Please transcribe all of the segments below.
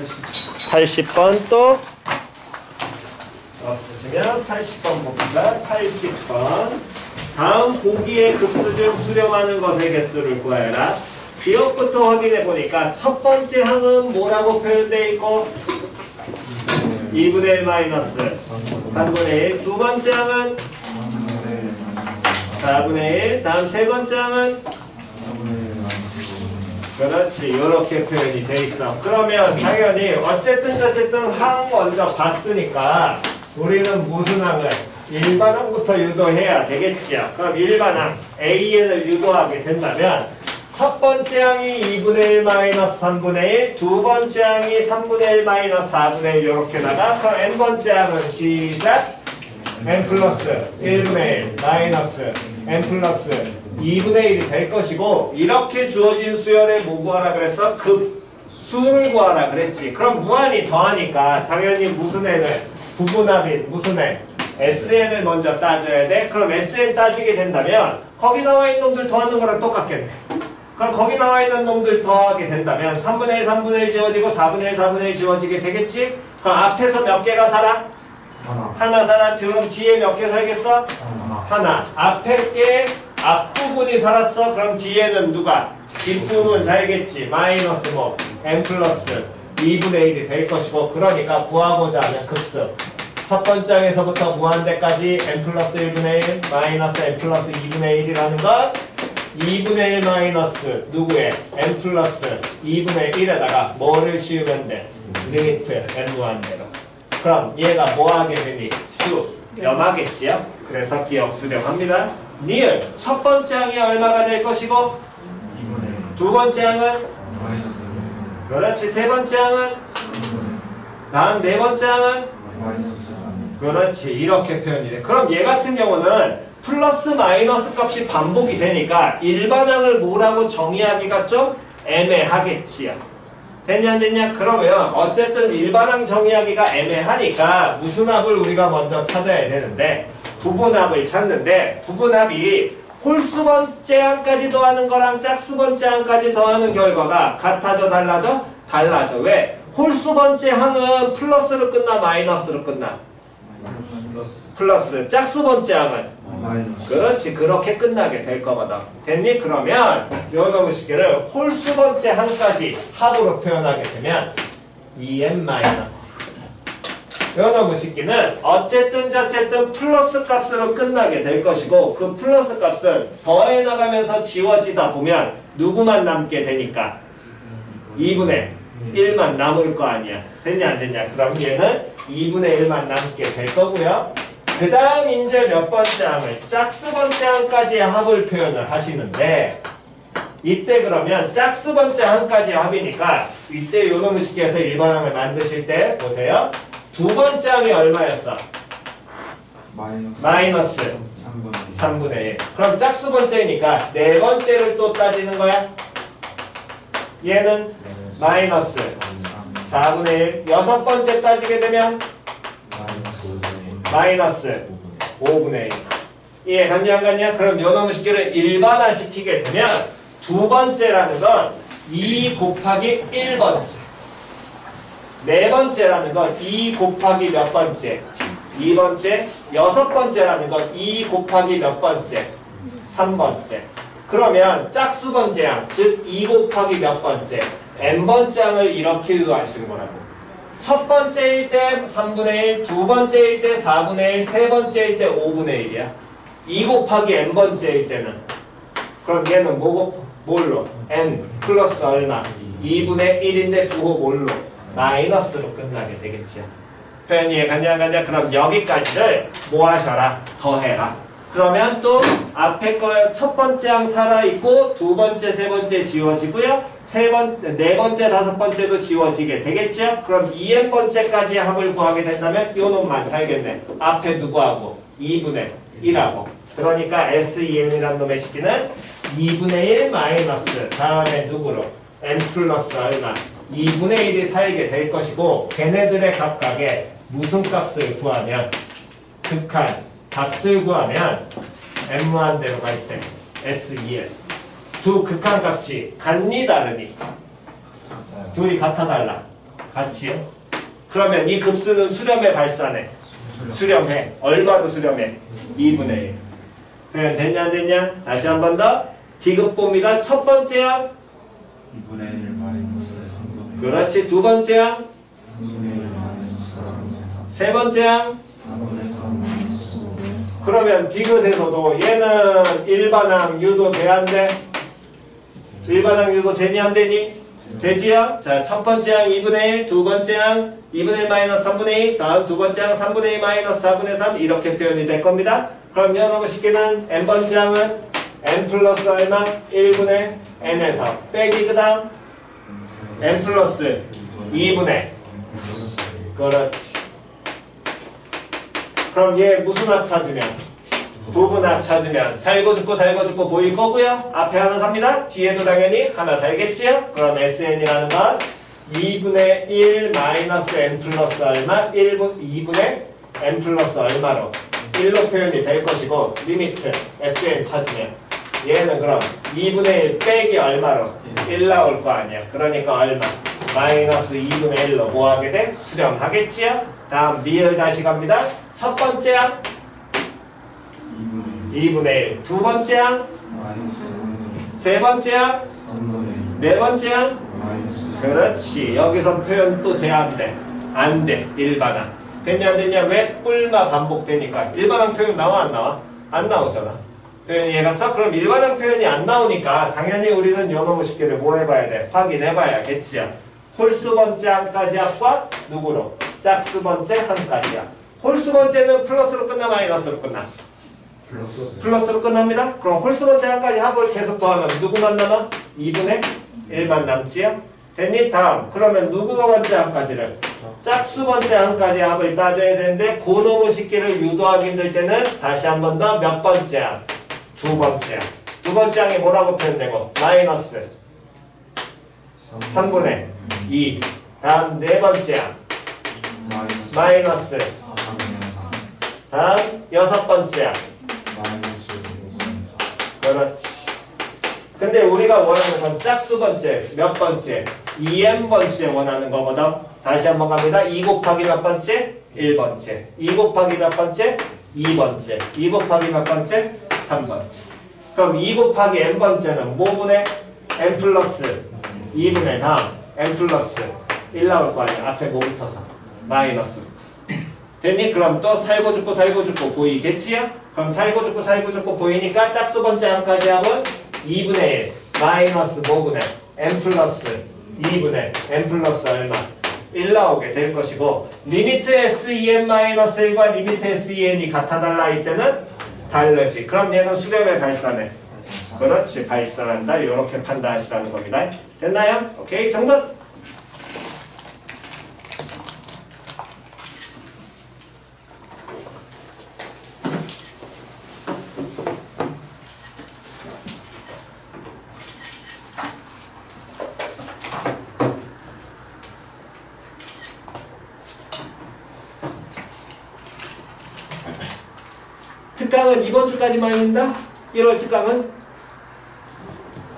80번 또 없으시면 80번 봅니다. 80번. 다음 보기의 급수 중 수렴하는 것의 개수를 구하여라. 기억부터 확인해 보니까 첫 번째 항은 뭐라고 표현되어 있고 2분의 1 마이너스 3분의 1. 두 번째 항은 4분의 1. 다음 세 번째 항은 그렇지. 이렇게 표현이 돼 있어. 그러면 당연히 어쨌든 항 먼저 봤으니까 우리는 무슨 항을? 일반항부터 유도해야 되겠지요. 그럼 일반항 AN을 유도하게 된다면 첫 번째 항이 2분의 1 마이너스 3분의 1, 두 번째 항이 3분의 1 마이너스 4분의 1 이렇게다가 그럼 n번째 항은 시작 n 플러스 1분의 1 마이너스 n 플러스 2분의 1이 될 것이고 이렇게 주어진 수열에 뭐 구하라 그랬어? 급수를 구하라 그랬지. 그럼 무한히 더하니까 당연히 무슨 n을 부분합인 무슨 n? SN을 먼저 따져야 돼. 그럼 SN 따지게 된다면 거기 나와 있는 놈들 더하는 거랑 똑같겠네. 그럼 거기 나와 있는 놈들 더하게 된다면 3분의 1, 3분의 1 지워지고 4분의 1, 4분의 1 지워지게 되겠지? 그럼 앞에서 몇 개가 살아? 하나 살아. 그럼 뒤에 몇 개 살겠어? 하나. 앞에 게 앞부분이 살았어. 그럼 뒤에는 누가? 뒷부분 살겠지. 마이너스 뭐 n 플러스 2분의 1이 될 것이고 그러니까 구하고자 하는 급수 첫 번째 항에서부터 무한대까지 n 플러스 1분의 1 마이너스 n 플러스 2분의 1이라는 건 2분의 1 마이너스 누구의 n 플러스 2분의 1에다가 뭐를 씌우면 돼? 리미트 n 무한대로. 그럼 얘가 뭐 하게 되니? 수렴하겠지요? 그래서 기억 수렴합니다. 니은 첫 번째 항이 얼마가 될 것이고 두 번째 항은 그렇지. 세 번째 항은 다음 네 번째 항은 그렇지. 이렇게 표현이 돼. 그럼 얘 같은 경우는 플러스 마이너스 값이 반복이 되니까 일반항을 뭐라고 정의하기가 좀 애매하겠지요. 됐냐 안 됐냐? 그러면 어쨌든 일반항 정의하기가 애매하니까 무슨 합을 우리가 먼저 찾아야 되는데 부분합을 찾는데 부분합이 홀수번째 항까지 더하는 거랑 짝수번째 항까지 더하는 결과가 같아져 달라져? 달라져. 왜? 홀수번째 항은 플러스로 끝나 마이너스로 끝나? 플러스. 짝수번째 항은? 그렇지. 그렇게 끝나게 될 거거든. 됐니? 그러면 요 놈의 식기를 홀수번째 항까지 합으로 표현하게 되면 2n 마이너스 요 놈의 식기는 어쨌든 저쨌든 플러스 값으로 끝나게 될 것이고 그 플러스 값은 더해 나가면서 지워지다 보면 누구만 남게 되니까 2분의 1만 남을 거 아니야. 됐냐 안 됐냐? 그럼 얘는 2분의 1만 남게 될 거고요. 그 다음 이제 몇 번째 항을 짝수번째 항까지의 합을 표현을 하시는데 이때 그러면 짝수번째 항까지의 합이니까 이때 요놈의 식기에서 일반항을 만드실 때 보세요. 두 번째 항이 얼마였어? 마이너스 3분의 1. 그럼 짝수번째니까 네 번째를 또 따지는 거야. 얘는 마이너스 4분의 1. 여섯 번째 따지게 되면 마이너스 5분의 1. 이해 갔냐 안 갔냐? 그럼 요놈의 식기를 일반화 시키게 되면 두 번째라는 건 2 곱하기 1번째. 네 번째라는 건 2 곱하기 몇 번째? 2번째. 여섯 번째라는 건 2 곱하기 몇 번째? 3번째. 그러면 짝수번째 항, 즉 2 곱하기 몇 번째? n번째 항을 이렇게 의도하시는 거라고. 첫 번째일 때 3분의 1, 두 번째일 때 4분의 1, 세 번째일 때 5분의 1이야. 2 곱하기 n번째일 때는 그럼 얘는 뭘로? n 플러스 얼마? 2분의 1인데 두고 뭘로? 마이너스로 끝나게 되겠죠. 표현 이해 갔냐 안 갔냐? 그럼 여기까지를 뭐 하셔라? 더해라. 그러면 또 앞에 거 첫 번째 항 살아있고 두 번째, 세 번째 지워지고요. 네 번째, 다섯 번째도 지워지게 되겠죠? 그럼 2n번째까지 합을 구하게 된다면 요 놈만 살겠네. 앞에 누구하고? 2분의 1하고. 그러니까 SEN이라는 놈의 식기는 2분의 1 마이너스 다음에 누구로? n 플러스 얼마? 2분의 1이 살게 될 것이고 걔네들의 각각의 무슨 값을 구하면 극한 값을 구하면 n 무한대로 갈 때 SEN 두 극한 값이 같니 다르니? 둘이 같아 달라? 같지요? 그러면 이 급수는 수렴해 발산해? 수렴해. 얼마로 수렴해? 2분의 1. 그냥 됐냐 안 됐냐? 다시 한 번 더. D급 봅니다. 첫 번째 항 2분의 1 마이너스 3분의 1. 그렇지. 두 번째 항 3분의 1 마이너스 4분의 3. 세 번째 항 4분의 3 마이너스 5분의 4. 그러면 D급에서도 얘는 일반항 유도 돼 안 돼? 일반항 유도 되니 안 되니? 되지요? 자, 첫 번째 항 2분의 1, 두 번째 항 2분의 1 마이너스 3분의 2, 다음 두 번째 항 3분의 2 마이너스 4분의 3 이렇게 표현이 될 겁니다. 그럼 연어고 쉽게는 n번째 항은 n 플러스 얼마? 1분의 n에서 빼기 그 다음 n 플러스 2분의 그렇지. 그럼 얘 무슨 합 찾으면? 부분 합 찾으면 살고 죽고 보일 거고요. 앞에 하나 삽니다. 뒤에도 당연히 하나 살겠지요? 그럼 SN이라는 건 2분의 1 마이너스 n 플러스 얼마? 2분의 n 플러스 얼마로 1로 표현이 될 것이고 리미트 SN 찾으면 얘는 그럼 2분의 1 빼기 얼마로? 1 나올 거 아니야. 그러니까 얼마? 마이너스 2분의 1로 뭐 하게 돼? 수렴하겠지요? 다음 미을 다시 갑니다. 첫 번째 항 2분의 1. 두 번째 항 마이너스 3분의 1. 세 번째 항 3분의 1. 네 번째 항 마이너스 그렇지. 여기서 표현 또 돼 안 돼? 안 돼. 일반항. 됐냐 안 됐냐? 왜? 뿔마 반복되니까. 일반항 표현 나와 안 나와? 안 나오잖아. 표현이 얘가 써? 그럼 일반항 표현이 안 나오니까 당연히 우리는 요놈의 식기를 뭐 해봐야 돼? 확인해봐야겠지요. 홀수 번째 항까지 합과 누구로? 짝수 번째 항까지야. 홀수 번째는 플러스로 끝나 마이너스로 끝나? 플러스로 끝납니다. 그럼 홀수 번째 항까지 합을 계속 더하면 누구만 남아? 2분의 1만 남지요? 됐니? 다음. 그러면 누구가 번째 항까지를? 짝수 번째 항까지 합을 따져야 되는데 고놈의 식기를 유도하기 힘들 때는 다시 한 번 더 몇 번째 항? 두 번째 항. 두 번째 항이 뭐라고 표현되고? 마이너스 3분의 2. 다음 네 번째 항. 마이너스. 다음 여섯 번째 항. 마이너스 3분의 4. 그렇지. 근데 우리가 원하는 건 짝수 번째, 몇 번째? 2n 번째 원하는 거거든. 다시 한번 갑니다. 2 곱하기 몇 번째? 1번째. 2 곱하기 몇 번째? 2번째. 2 곱하기 몇 번째? 3번째. 그럼 2 곱하기 n 번째는 뭐분의? n 플러스 2분의 다음 n 플러스 1 나올 거 아니야. 앞에 뭐 붙어서? 마이너스 붙어서. 됐니? 그럼 또 살고 죽고 보이겠지요? 그럼 살고 죽고 보이니까 짝수 번째 항까지 하면 2분의 1 마이너스 뭐분의 n 플러스 2분의 n 플러스 얼마? 1 나오게 될 것이고 리미트 SEN-1과 리미트 SEN이 같아 달라 이때는 다르지. 그럼 얘는 수렴에 발산해. 그렇지. 발산한다. 이렇게 판단하시라는 겁니다. 됐나요? 오케이. 정답! 특강은 이번 주까지만입니다. 1월 특강은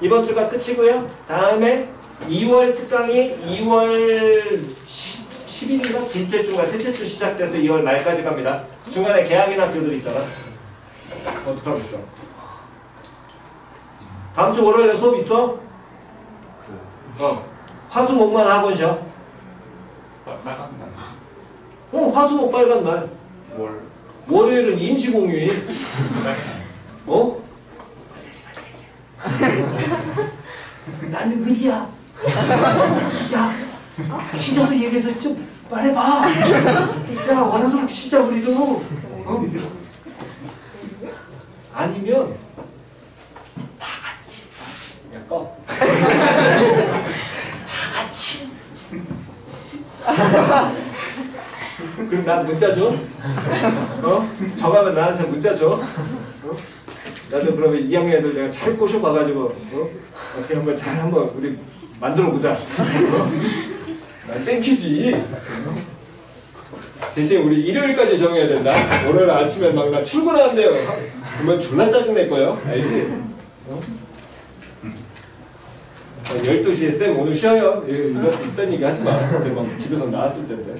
이번 주가 끝이고요. 다음에 2월 특강이 2월 10일인가? 둘째 주가 셋째 주 시작돼서 2월 말까지 갑니다. 중간에 개학인 학교들 있잖아. 어떡하겠어? 다음 주 월요일에 수업 있어? 화수목만 학원 쉬어. 빨간 날. 화수목 빨간 날. 월. 월요일은 임시공휴일. 어? 나는 의리야. 야, 시작을 얘기해서 좀 말해봐. 야, 원하서 진짜 우리도. 어? 아니면 다 같이. 야, 꺼. 다 같이. 그럼 난 문자 줘? 정하면 나한테 문자 줘? 나도 그러면 2학년 애들 내가 잘 꼬셔봐가지고 어떻게 한번 잘 한번 우리 만들어보자. 난 땡큐지. 대신 우리 일요일까지 정해야 된다. 월요일 아침에 막 나 출근하는데요. 그러면 졸라 짜증낼 거예요. 알지? 12시에 쌤 오늘 쉬어요. 이거 있던 얘기 하지 마. 대박 집에서 나왔을 텐데.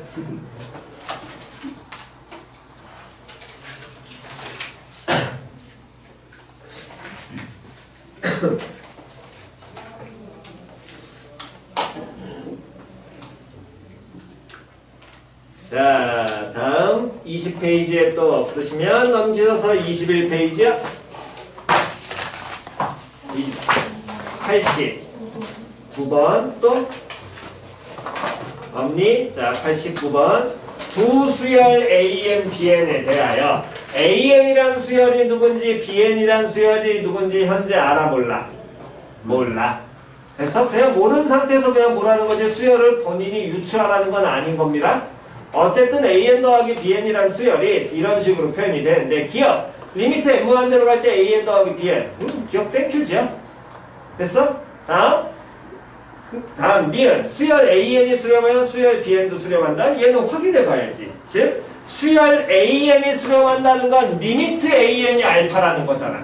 자, 다음 20페이지에 또 없으시면 넘겨서 21페이지요. 89번 또 없니? 자, 89번 두 수열 AN, BN에 대하여 AN이란 수열이 누군지 BN이란 수열이 누군지 현재 알아 몰라? 몰라. 그래서 그냥 모르는 상태에서 그냥 뭐라는 거지 수열을 본인이 유추하라는 건 아닌 겁니다. 어쨌든 AN 더하기 BN이라는 수열이 이런 식으로 표현이 되는데 기억! 리미트 n 무한대로 갈 때 AN 더하기 BN 기억 땡큐죠? 됐어? 다음 니은 수열 AN이 수렴하면 수열 BN도 수렴한다? 얘는 확인해 봐야지. 즉 수열 AN이 수렴한다는 건 리미트 AN이 알파라는 거잖아.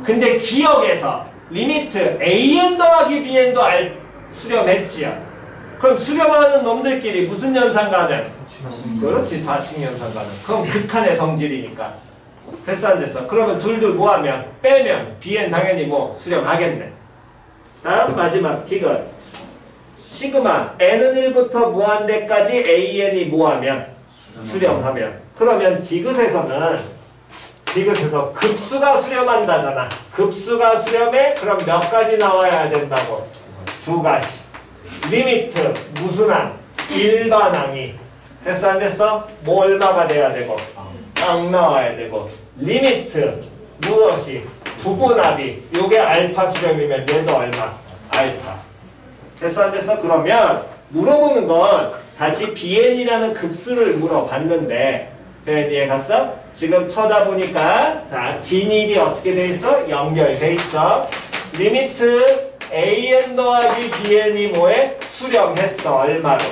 근데 기억에서 리미트 AN 더하기 BN도 수렴했지요. 그럼 수렴하는 놈들끼리 무슨 연산 가능? 그렇지, 4층 연산 가능. 그럼 극한의 성질이니까. 됐어 안 됐어? 그러면 둘둘 뭐하면? 빼면 BN 당연히 뭐 수렴하겠네. 다음 마지막 디귿 시그마 n은 1부터 무한대까지 AN이 뭐하면? 수렴하면. 그러면 디귿에서 급수가 수렴한다잖아. 급수가 수렴해? 그럼 몇 가지 나와야 된다고? 2가지. 리미트 무슨 항? 일반항이. 됐어 안 됐어? 뭐 얼마가 돼야 되고? 딱 나와야 되고. 리미트 무엇이? 부분합이. 요게 알파 수렴이면 얘도 얼마? 알파. 됐어 안 됐어? 그러면 물어보는 건 다시 BN이라는 급수를 물어봤는데 이해 갔어? 지금 쳐다보니까 자, 긴 일이 어떻게 돼 있어? 연결돼 있어. 리미트 AN 더하기 BN이 뭐해? 수렴했어. 얼마로?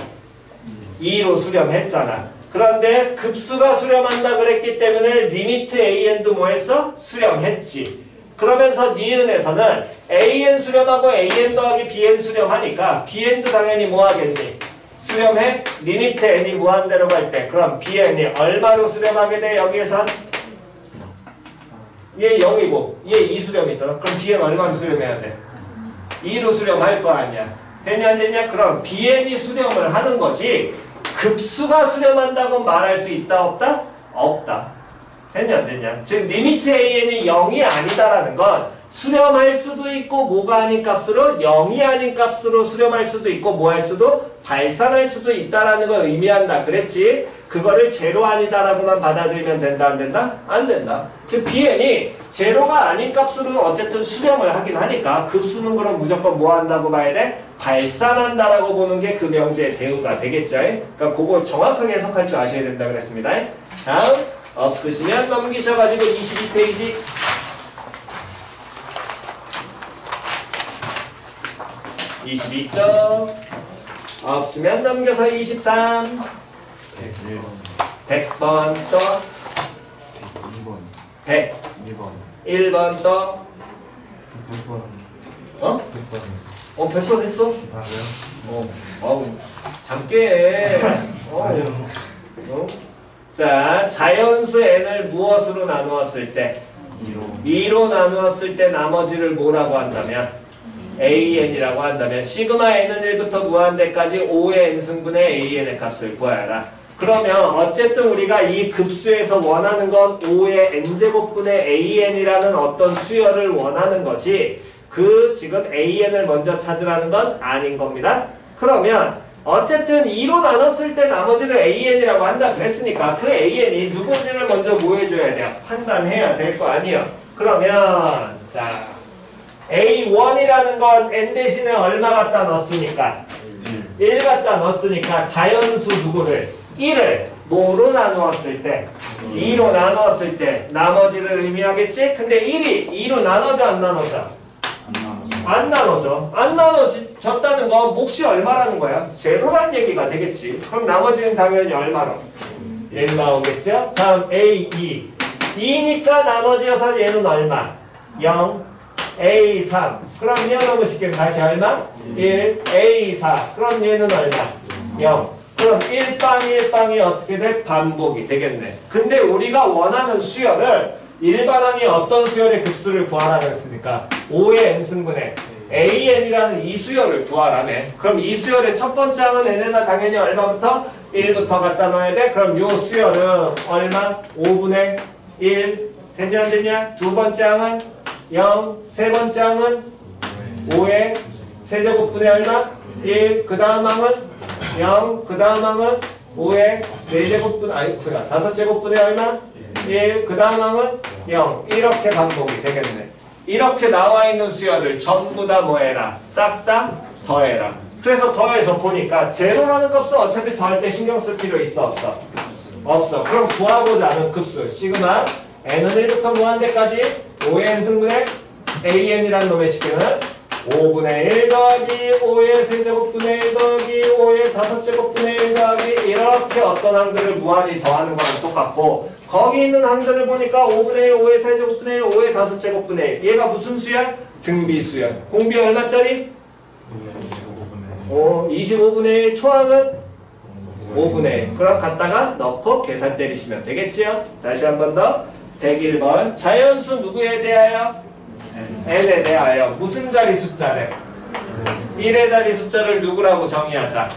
2로 수렴했잖아. 그런데 급수가 수렴한다 그랬기 때문에 리미트 AN도 뭐 했어? 수렴했지. 그러면서 니은에서는 AN 수렴하고 AN 더하기 BN 수렴하니까 BN도 당연히 뭐 하겠니? 수렴해? 리미트 n이 무한대로 갈 때 그럼 BN이 얼마로 수렴하게 돼? 여기에선? 얘 0이고 얘 2 수렴 있잖아. 그럼 BN 얼마로 수렴해야 돼? 2로 수렴할 거 아니야. 되냐 안 되냐? 그럼 BN이 수렴을 하는 거지 급수가 수렴한다고 말할 수 있다 없다? 없다. 됐냐 안 됐냐? 즉 리미트 AN이 0이 아니다라는 건 수렴할 수도 있고 뭐가 아닌 값으로 0이 아닌 값으로 수렴할 수도 있고 뭐 할 수도 발산할 수도 있다라는 걸 의미한다 그랬지. 그거를 제로 아니다라고만 받아들이면 된다 안 된다? 안 된다. 즉 BN이 제로가 아닌 값으로 어쨌든 수렴을 하긴 하니까 급수는 그럼 무조건 뭐 한다고 봐야 돼? 발산한다라고 보는 게 그 명제의 대우가 되겠죠. 그러니까 그거 정확하게 해석할 줄 아셔야 된다 그랬습니다. 다음 없으시면 넘기셔가지고 22페이지 22쪽 없으면 넘겨서 23 100번 또 100 1번 또 100번 했어? 어우 잠깨 자 자연수 n을 무엇으로 나누었을 때? 2로 나누었을 때 나머지를 뭐라고 한다면? AN이라고 한다면 시그마 n은 1부터 무한대까지 5의 n승분의 AN의 값을 구하여라. 그러면 어쨌든 우리가 이 급수에서 원하는 건 5의 n제곱분의 AN이라는 어떤 수열을 원하는 거지 그 지금 AN을 먼저 찾으라는 건 아닌 겁니다. 그러면 어쨌든 2로 나눴을 때 나머지를 AN이라고 한다 그랬으니까 그 AN이 누군지를 먼저 뭐 해줘야 돼요? 판단해야 될 거 아니에요. 그러면 자 A1이라는 건 n 대신에 얼마 갖다 넣었으니까 1 갖다 넣었으니까 자연수 누구를? 1을 뭐로 나누었을 때? 2로 나누었을 때 나머지를 의미하겠지? 근데 1이 2로 나눠져 안 나눠져? 안 나눠져. 안 나눠졌다는 건 몫이 얼마라는 거야? 제로란 얘기가 되겠지. 그럼 나머지는 당연히 얼마로? 1 나오겠죠? 다음 A2 2니까 나머지여서 얘는 얼마? 0 A3. 그럼 이어놓으면 쉽게 다시 얼마? 1. A4. 그럼 얘는 얼마? 0. 그럼 1빵이 어떻게 돼? 반복이 되겠네. 근데 우리가 원하는 수열은 일반항이 어떤 수열의 급수를 구하라고 했으니까 5의 n승분의 AN이라는 이 수열을 구하라네. 그럼 이 수열의 첫 번째 항은 n에다 당연히 얼마부터? 1부터 갖다 넣어야 돼. 그럼 요 수열은 얼마? 5분의 1. 됐냐 안 됐냐? 두 번째 항은 0. 세 번째 항은 5의 세제곱분의 얼마? 1. 그 다음 항은 0. 그 다음 항은 5의 4제곱분 아니구나. 5제곱분의 얼마? 1. 그 다음 항은 0. 이렇게 반복이 되겠네. 이렇게 나와 있는 수열을 전부 다 뭐해라? 싹 다 더해라. 그래서 더해서 보니까 제로라는 값은 어차피 더할 때 신경 쓸 필요 있어 없어? 없어. 그럼 구하고자 하는 급수 시그마 n은 1부터 무한대까지 5의 n승분의 an이라는 놈의 식에는 5분의 1 더하기 5의 세제곱분의 1 더하기 5의 5제곱분의 1 더하기 이렇게 어떤 항들을 무한히 더하는 거랑 똑같고 거기 있는 항들을 보니까 5분의 1, 5의 세제곱분의 1, 5의 5제곱분의 1 얘가 무슨 수열? 등비수열. 공비 얼마짜리? 25분의 1 초항은 5분의 1 그럼 갖다가 넣고 계산 때리시면 되겠지요? 다시 한 번 더 101번 자연수 누구에 대하여? n에 대하여 무슨 자리 숫자래? 1의 자리 숫자를 누구라고 정의하자?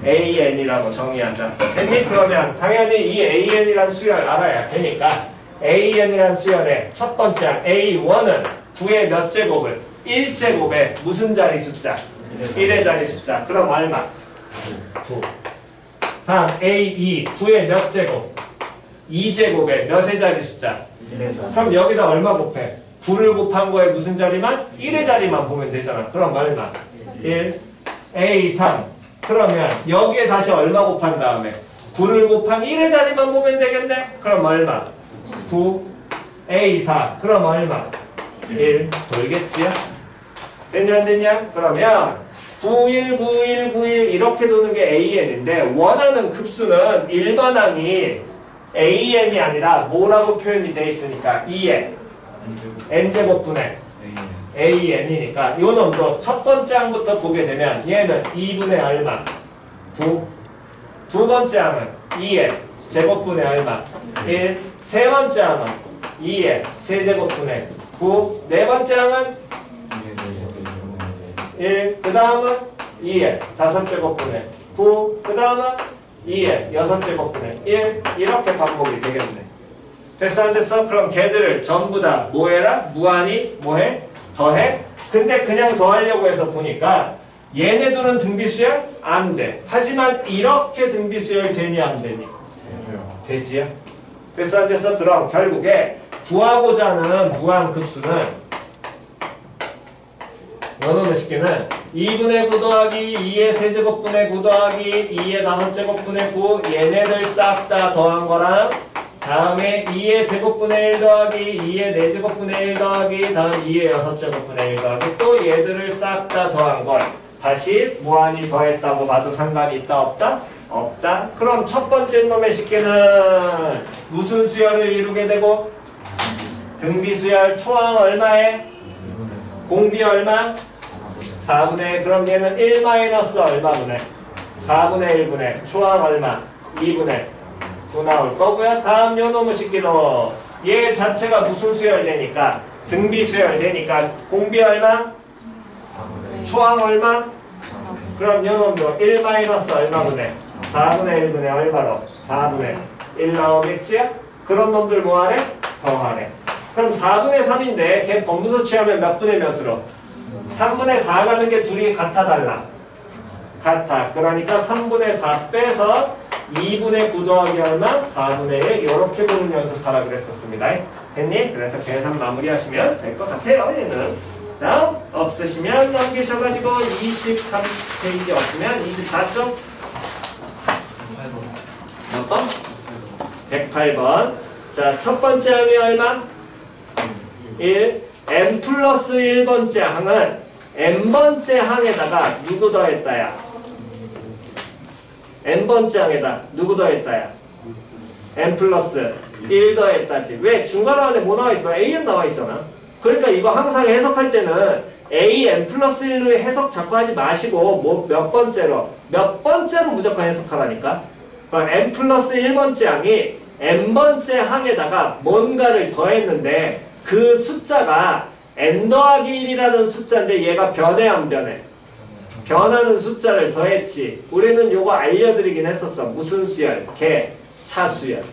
an이라고 정의하자. 됐니? 그러면 당연히 이 an이라는 수열 알아야 되니까 an이라는 수열의 첫 번째 a1은 9의 몇 제곱을? 1제곱에 무슨 자리 숫자? 1의 자리 숫자. 그럼 얼마? 9. 다음 A2 9의 몇 제곱? 2제곱에 몇의 자리 숫자? 그럼 여기다 얼마 곱해? 9를 곱한 거에 무슨 자리만? 1의 자리만 보면 되잖아. 그럼 얼마? 1 A3 그러면 여기에 다시 얼마 곱한 다음에 9를 곱한 1의 자리만 보면 되겠네? 그럼 얼마? 9 A4 그럼 얼마? 1 돌겠지요? 됐냐 안 됐냐? 그러면 91, 91, 91 이렇게 도는 게 AN인데 원하는 급수는 일반항이 AN이 아니라 뭐라고 표현이 돼 있으니까 2N N제곱분의 AN이니까 이 놈도 첫 번째 항부터 보게 되면 얘는 2분의 얼마? 9 두 번째 항은 2N 제곱분의 얼마? 1 세 번째 항은 2N 세제곱분의 9 네 번째 항은 1 그 다음은 2에 5제곱분의 9 그 다음은 2에 6제곱분의 1 이렇게 반복이 되겠네. 됐어 안 됐어? 그럼 걔들을 전부 다 뭐해라? 무한히 뭐해? 더해? 근데 그냥 더하려고 해서 보니까 얘네들은 등비수열? 안 돼. 하지만 이렇게 등비수열 되니 안 되니? 되지요? 됐어 안 됐어? 그럼 결국에 구하고자 하는 무한급수는 요놈의 식기는 2분의 9 더하기 2의 세제곱분의 9 더하기 2의 5제곱분의 9 얘네들 싹 다 더한 거랑 다음에 2의 제곱분의 1 더하기 2의 4제곱분의 1 더하기 다음 2의 6제곱분의 1 더하기 또 얘들을 싹 다 더한 걸 다시 무한히 더했다고 봐도 상관이 있다 없다? 없다. 그럼 첫 번째 놈의 식기는 무슨 수열을 이루게 되고? 등비수열 초항 얼마에? 공비 얼마? 4분의 그럼 얘는 1 마이너스 얼마분의? 4분의 1분의 초항 얼마? 2분의 9 나올 거고요. 다음 요놈의 식기도 얘 자체가 무슨 수열 되니까? 등비 수열 되니까 공비 얼마? 초항 얼마? 그럼 요놈도 1 마이너스 얼마분의? 4분의 1분의 얼마로? 4분의 1 나오겠지요? 그런 놈들 뭐하래? 더하래. 그럼 4분의 3인데 걔 범부수 취하면 몇 분의 몇으로? 3분의 4 가는 게 둘이 같아 달라? 같아. 그러니까 3분의 4 빼서 2분의 9 더하기 얼마? 4분의 1 이렇게 보는 연습하라 그랬었습니다. 됐니? 그래서 계산 마무리하시면 될 것 같아요. 얘는. 다음 없으시면 넘기셔가지고 23페이지 없으면 24쪽 몇 번? 108번. 자, 첫 번째 항이 얼마? 1. n 플러스 1번째 항은 n번째 항에다가 누구 더했다야? n번째 항에다 누구 더했다야? n 플러스 1 더했다지. 왜? 중괄호 안에 뭐 나와있어? an 나와있잖아. 그러니까 이거 항상 해석할 때는 a n 플러스 1로 해석 자꾸 하지 마시고 뭐 몇 번째로 무조건 해석하라니까. 그럼 n 플러스 1번째 항이 n번째 항에다가 뭔가를 더했는데 그 숫자가 n 더하기 1이라는 숫자인데 얘가 변해 안 변해? 변하는 숫자를 더했지. 우리는 요거 알려드리긴 했었어. 무슨 수열? 개, 차 수열.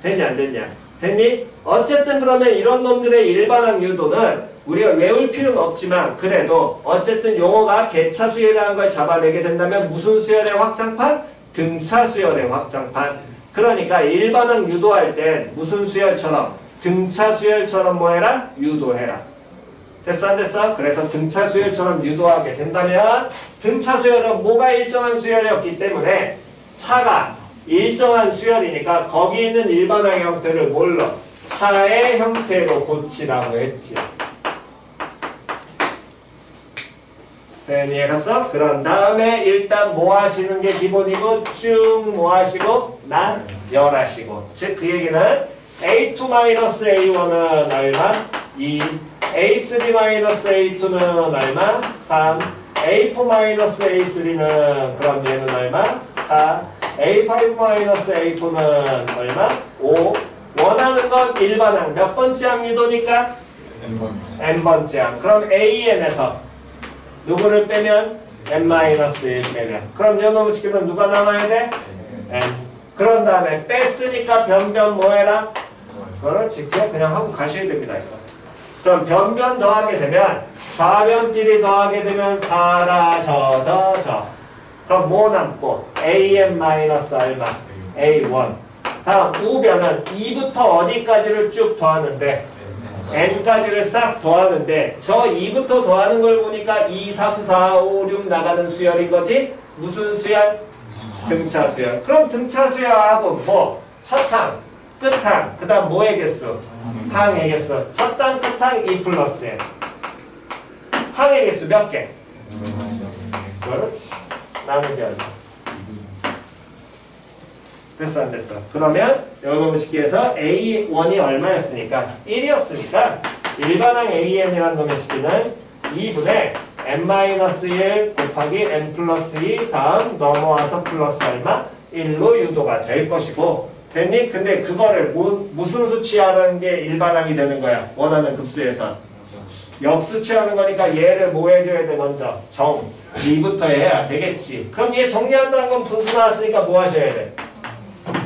됐냐 안 됐냐? 됐니? 어쨌든 그러면 이런 놈들의 일반항 유도는 우리가 외울 필요는 없지만 그래도 어쨌든 용어가 개차 수열이라는 걸 잡아내게 된다면 무슨 수열의 확장판? 등차 수열의 확장판. 그러니까 일반항 유도할 땐 무슨 수열처럼? 등차 수열처럼 뭐 해라? 유도해라. 됐어 안 됐어? 그래서 등차 수열처럼 유도하게 된다면 등차 수열은 뭐가 일정한 수열이었기 때문에 차가 일정한 수열이니까 거기 있는 일반항 형태를 뭘로? 차의 형태로 고치라고 했지. 이해 갔어? 그런 다음에 일단 뭐 하시는 게 기본이고 쭉 뭐 하시고 나열하시고 즉 그 얘기는 A2-A1은 얼마? 2 A3-A2는 얼마? 3 A4-A3는 그럼 얘는 얼마? 4 A5-A4는 얼마? 5 원하는 건 일반항 몇 번째 항 유도니까? n번째 항. 그럼 AN에서 누구를 빼면? n-1 빼면. 그럼 요놈의 식기는 누가 나와야 돼? n. 그런 다음에 뺐으니까 변변 뭐 해라? 그렇지. 그냥 하고 가셔야 됩니다. 이거. 그럼 변변 더하게 되면 좌변끼리 더하게 되면 사라져. 그럼 뭐 남고? an 마이너스 얼마? a1. 다음 우변은 2부터 어디까지를 쭉 더하는데 n까지를 싹 더하는데 저 2부터 더하는 걸 보니까 2, 3, 4, 5, 6 나가는 수열인 거지? 무슨 수열? 등차 수열. 그럼 등차 수열하고 뭐? 첫항, 끝항, 그 다음 뭐의 개수? 항의 개수. 첫항, 끝항 2 플러스 n. 항의 개수 몇 개? 그렇지. 나누기 얼마? 됐어 안 됐어? 그러면 여러분 식기에서 A1이 얼마였으니까? 1이었으니까 일반항 AN이라는 놈의 식기는 2분의 n-1 곱하기 n 플러스 2 다음 넘어와서 플러스 얼마? 1로 유도가 될 것이고 됐니? 근데 그거를 무슨 수치하는 게 일반항이 되는 거야? 원하는 급수에서 역수치하는 거니까 얘를 뭐 해줘야 돼 먼저? 정 2부터 해야 되겠지. 그럼 얘 정리한다는 건 분수 나왔으니까 뭐 하셔야 돼?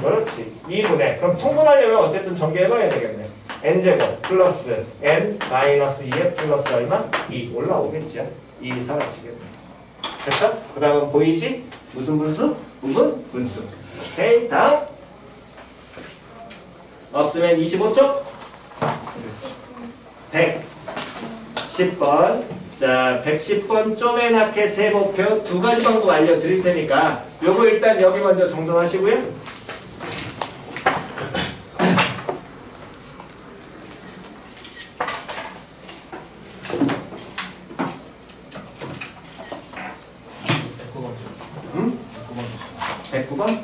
그렇지. 2분의 그럼 통분하려면 어쨌든 전개해봐야 되겠네. n제곱 플러스 n 마이너스 2에 플러스 얼마? 2 올라오겠지. 2 사라지겠네. 됐어? 그 다음은 보이지? 무슨 분수? 부분 분수. 오케이 다음 없으면 25쪽 110번 자 110번 쪼매나게 세모표 두 가지 방법 알려드릴 테니까 요거 일단 여기 먼저 정돈하시고요. 응? 109번?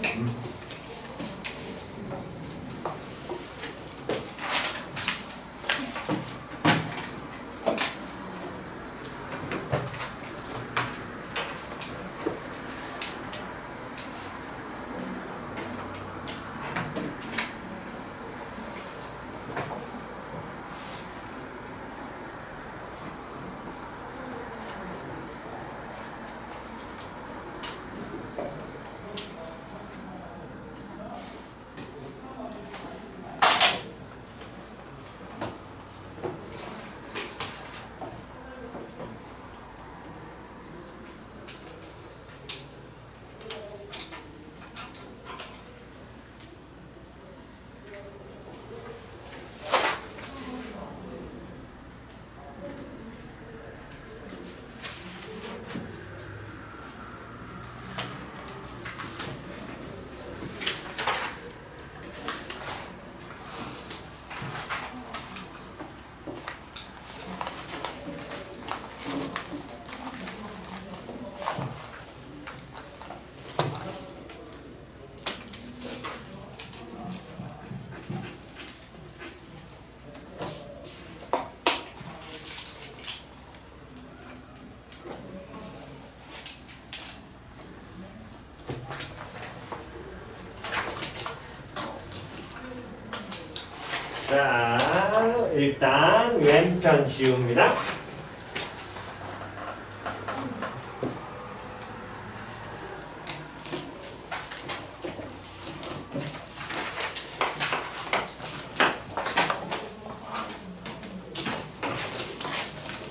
자, 일단 왼편 지웁니다.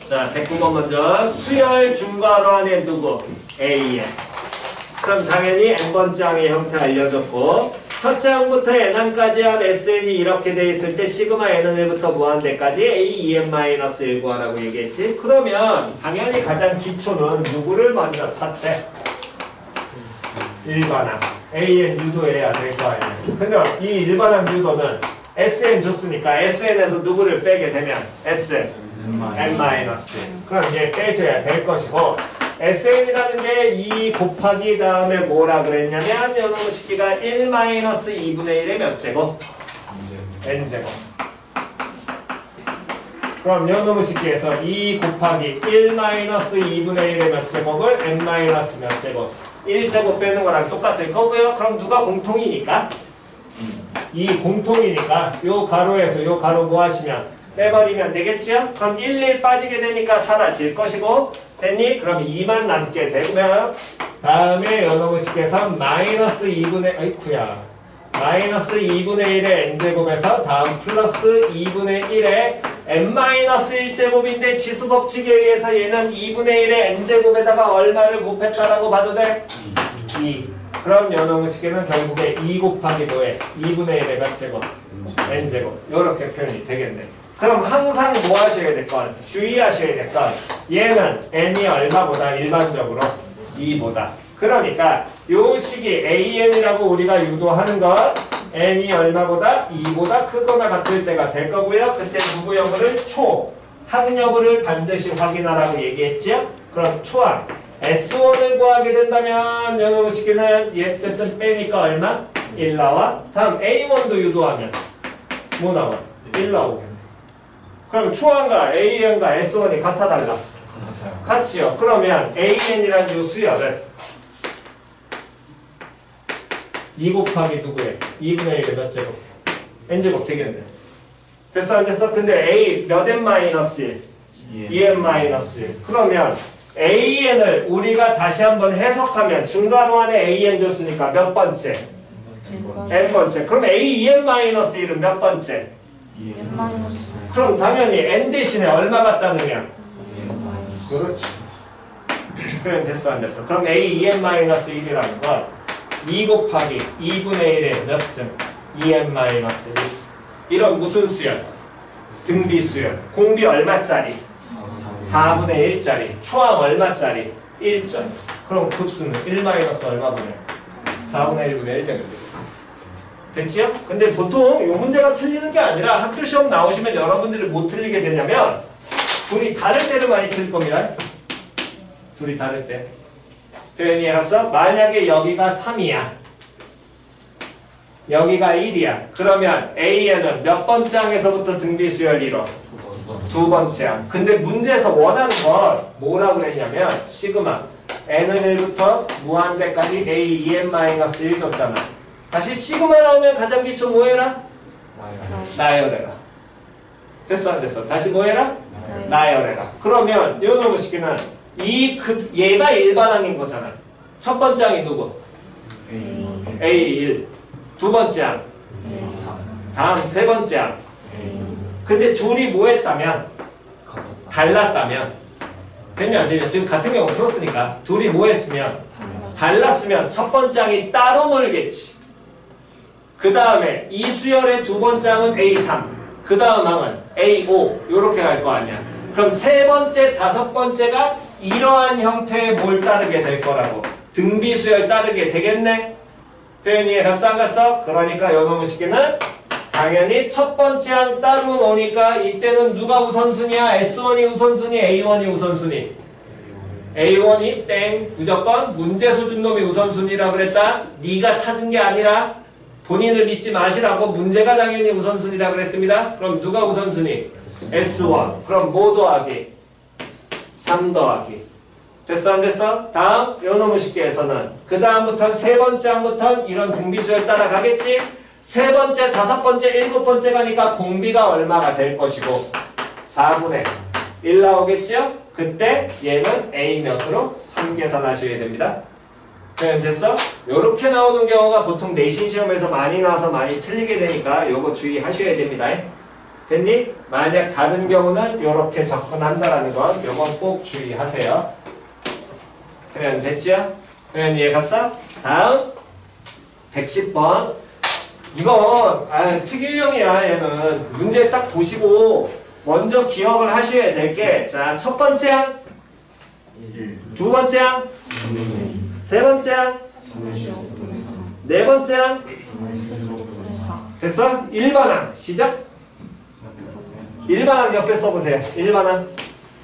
자, 109번 먼저 수열 중괄호 안에 누구? A에. 그럼 당연히 n번째 항의 형태 알려줬고 첫째 항부터 n항까지 합 SN이 이렇게 돼 있을 때 시그마 n은 1부터 무한대까지 A 2n-1 구하라고 얘기했지. 그러면 당연히 가장 기초는 누구를 먼저 찾대? 일반항 AN 유도해야 될 거 아니야. 근데 이 일반항 유도는 SN 줬으니까 SN에서 누구를 빼게 되면 SN n-1 그럼 얘 빼줘야 될 것이고 SN이라는 게 2 곱하기 다음에 뭐라 그랬냐면 요놈의 식기가 1-2분의 1의 몇 제곱? n제곱. 그럼 요놈의 식기에서 2 곱하기 1-2분의 1의 몇 제곱을 n-몇 제곱 1제곱 빼는 거랑 똑같을 거고요. 그럼 누가 공통이니까? 이 공통이니까 요 가로에서 요 가로 뭐 하시면 빼버리면 되겠죠? 그럼 1, 1 빠지게 되니까 사라질 것이고 됐니? 그럼 2만 남게 되고요. 다음에 요놈의 식에서 마이너스 2분의 아이쿠야 마이너스 2분의 1의 n제곱에서 다음 플러스 2분의 1의 n-1제곱인데 지수법칙에 의해서 얘는 2분의 1의 n제곱에다가 얼마를 곱했다라고 봐도 돼? 2. 그럼 요놈의 식에는 결국에 2 곱하기 뭐에? 2분의 1의 몇 제곱? n제곱. 요렇게 표현이 되겠네. 그럼 항상 뭐 하셔야 될 건? 주의하셔야 될 건 얘는 n이 얼마보다 일반적으로 2보다. 그러니까 요 식이 AN이라고 우리가 유도하는 건 n이 얼마보다 2보다 크거나 같을 때가 될 거고요. 그때 누구 여부를 초항 여부를 반드시 확인하라고 얘기했죠. 그럼 초항 S1을 구하게 된다면 요놈의 식기는 어쨌든 빼니까 얼마? 1 나와. 다음 A1도 유도하면 뭐 나와? 1 나오겠네. 그럼 초항과 AN과 S1이 같아 달라? 같지요. 그러면 AN이라는 요 수열을 2 곱하기 누구에? 2분의 1의 몇 제곱? n제곱 되겠네. 됐어 안 됐어? 근데 A 몇 n-1? 2n-1. 그러면 AN을 우리가 다시 한번 해석하면 중괄호 안에 AN 줬으니까 몇 번째? n번째. 그럼 A 2n-1은 몇 번째? 그럼 당연히 n 대신에 얼마 갖다 넣으면? 그렇지. 표현 됐어 안 됐어? 그럼 A 2n-1이라는 건 2 곱하기 2분의 1의 몇 승? 2n-1. 이런 무슨 수열? 등비 수열. 공비 얼마짜리? 4분의 1짜리. 초항 얼마짜리? 1짜리. 그럼 급수는 1 마이너스 얼마 보내? 4분의 1분의 1 되면 돼. 됐지요? 근데 보통 이 문제가 틀리는 게 아니라 학교 시험 나오시면 여러분들이 못 틀리게 되냐면 둘이 다를 때를 많이 틀릴 겁니다. 둘이 다를 때. 표현이 해서 만약에 여기가 3이야. 여기가 1이야. 그러면 AN은 몇 번째 항에서부터 등비수열 이뤄? 두 번째 항. 근데 문제에서 원하는 건 뭐라고 그랬냐면 시그마 n은 1부터 무한대까지 A 2n-1 줬잖아. 다시 시그마 나오면 가장 기초 뭐해라? 나열해라. 됐어 안 됐어? 다시 뭐해라? 나열해라. 그러면 요 놈의 식기는 얘가 일반항인 거잖아. 첫 번째 항이 누구? A1. 두 번째 항. 다음 세 번째 항. 근데 둘이 뭐 했다면? 달랐다면? 됐냐 안 되냐? 지금 같은 경우 풀었으니까 둘이 뭐 했으면? 달랐으면 첫 번째 항이 따로 놀겠지. 그 다음에 이 수열의 두 번째 항은 A3. 그 다음 항은 A5. 요렇게 갈 거 아니야. 그럼 세 번째, 다섯 번째가 이러한 형태의 뭘 따르게 될 거라고? 등비수열 따르게 되겠네? 표현이 갔어 안 갔어? 그러니까 요놈의 식기는 당연히 첫 번째 항 따로 노니까 이때는 누가 우선순위야? S1이 우선순위, A1이 우선순위. A1이 땡 무조건 문제 수준 놈이 우선순위라고 그랬다. 네가 찾은 게 아니라 본인을 믿지 마시라고 문제가 당연히 우선순위라고 그랬습니다. 그럼 누가 우선순위? S1. 그럼 뭐 더하기? 3 더하기. 됐어 안 됐어? 다음 요놈의 식기에서는 그 다음부터는 세 번째 항부터는 이런 등비수열 따라가겠지? 세 번째, 다섯 번째, 일곱 번째 가니까 공비가 얼마가 될 것이고 4분의 1 나오겠죠? 그때 얘는 A 몇으로 3계산하셔야 됩니다. 네, 됐어? 요렇게 나오는 경우가 보통 내신 시험에서 많이 나와서 많이 틀리게 되니까 요거 주의하셔야 됩니다. 됐니? 만약 다른 경우는 요렇게 접근한다라는 건 요건 꼭 주의하세요. 그냥 됐지요? 그냥 이해 갔어? 다음 110번. 이건 특이형이야. 얘는 문제 딱 보시고 먼저 기억을 하셔야 될 게, 자, 첫 번째 항, 두 번째 항, 세 번째 항, 네 번째 항. 됐어? 1번 항 시작. 1번 항 옆에 써보세요. 1번 항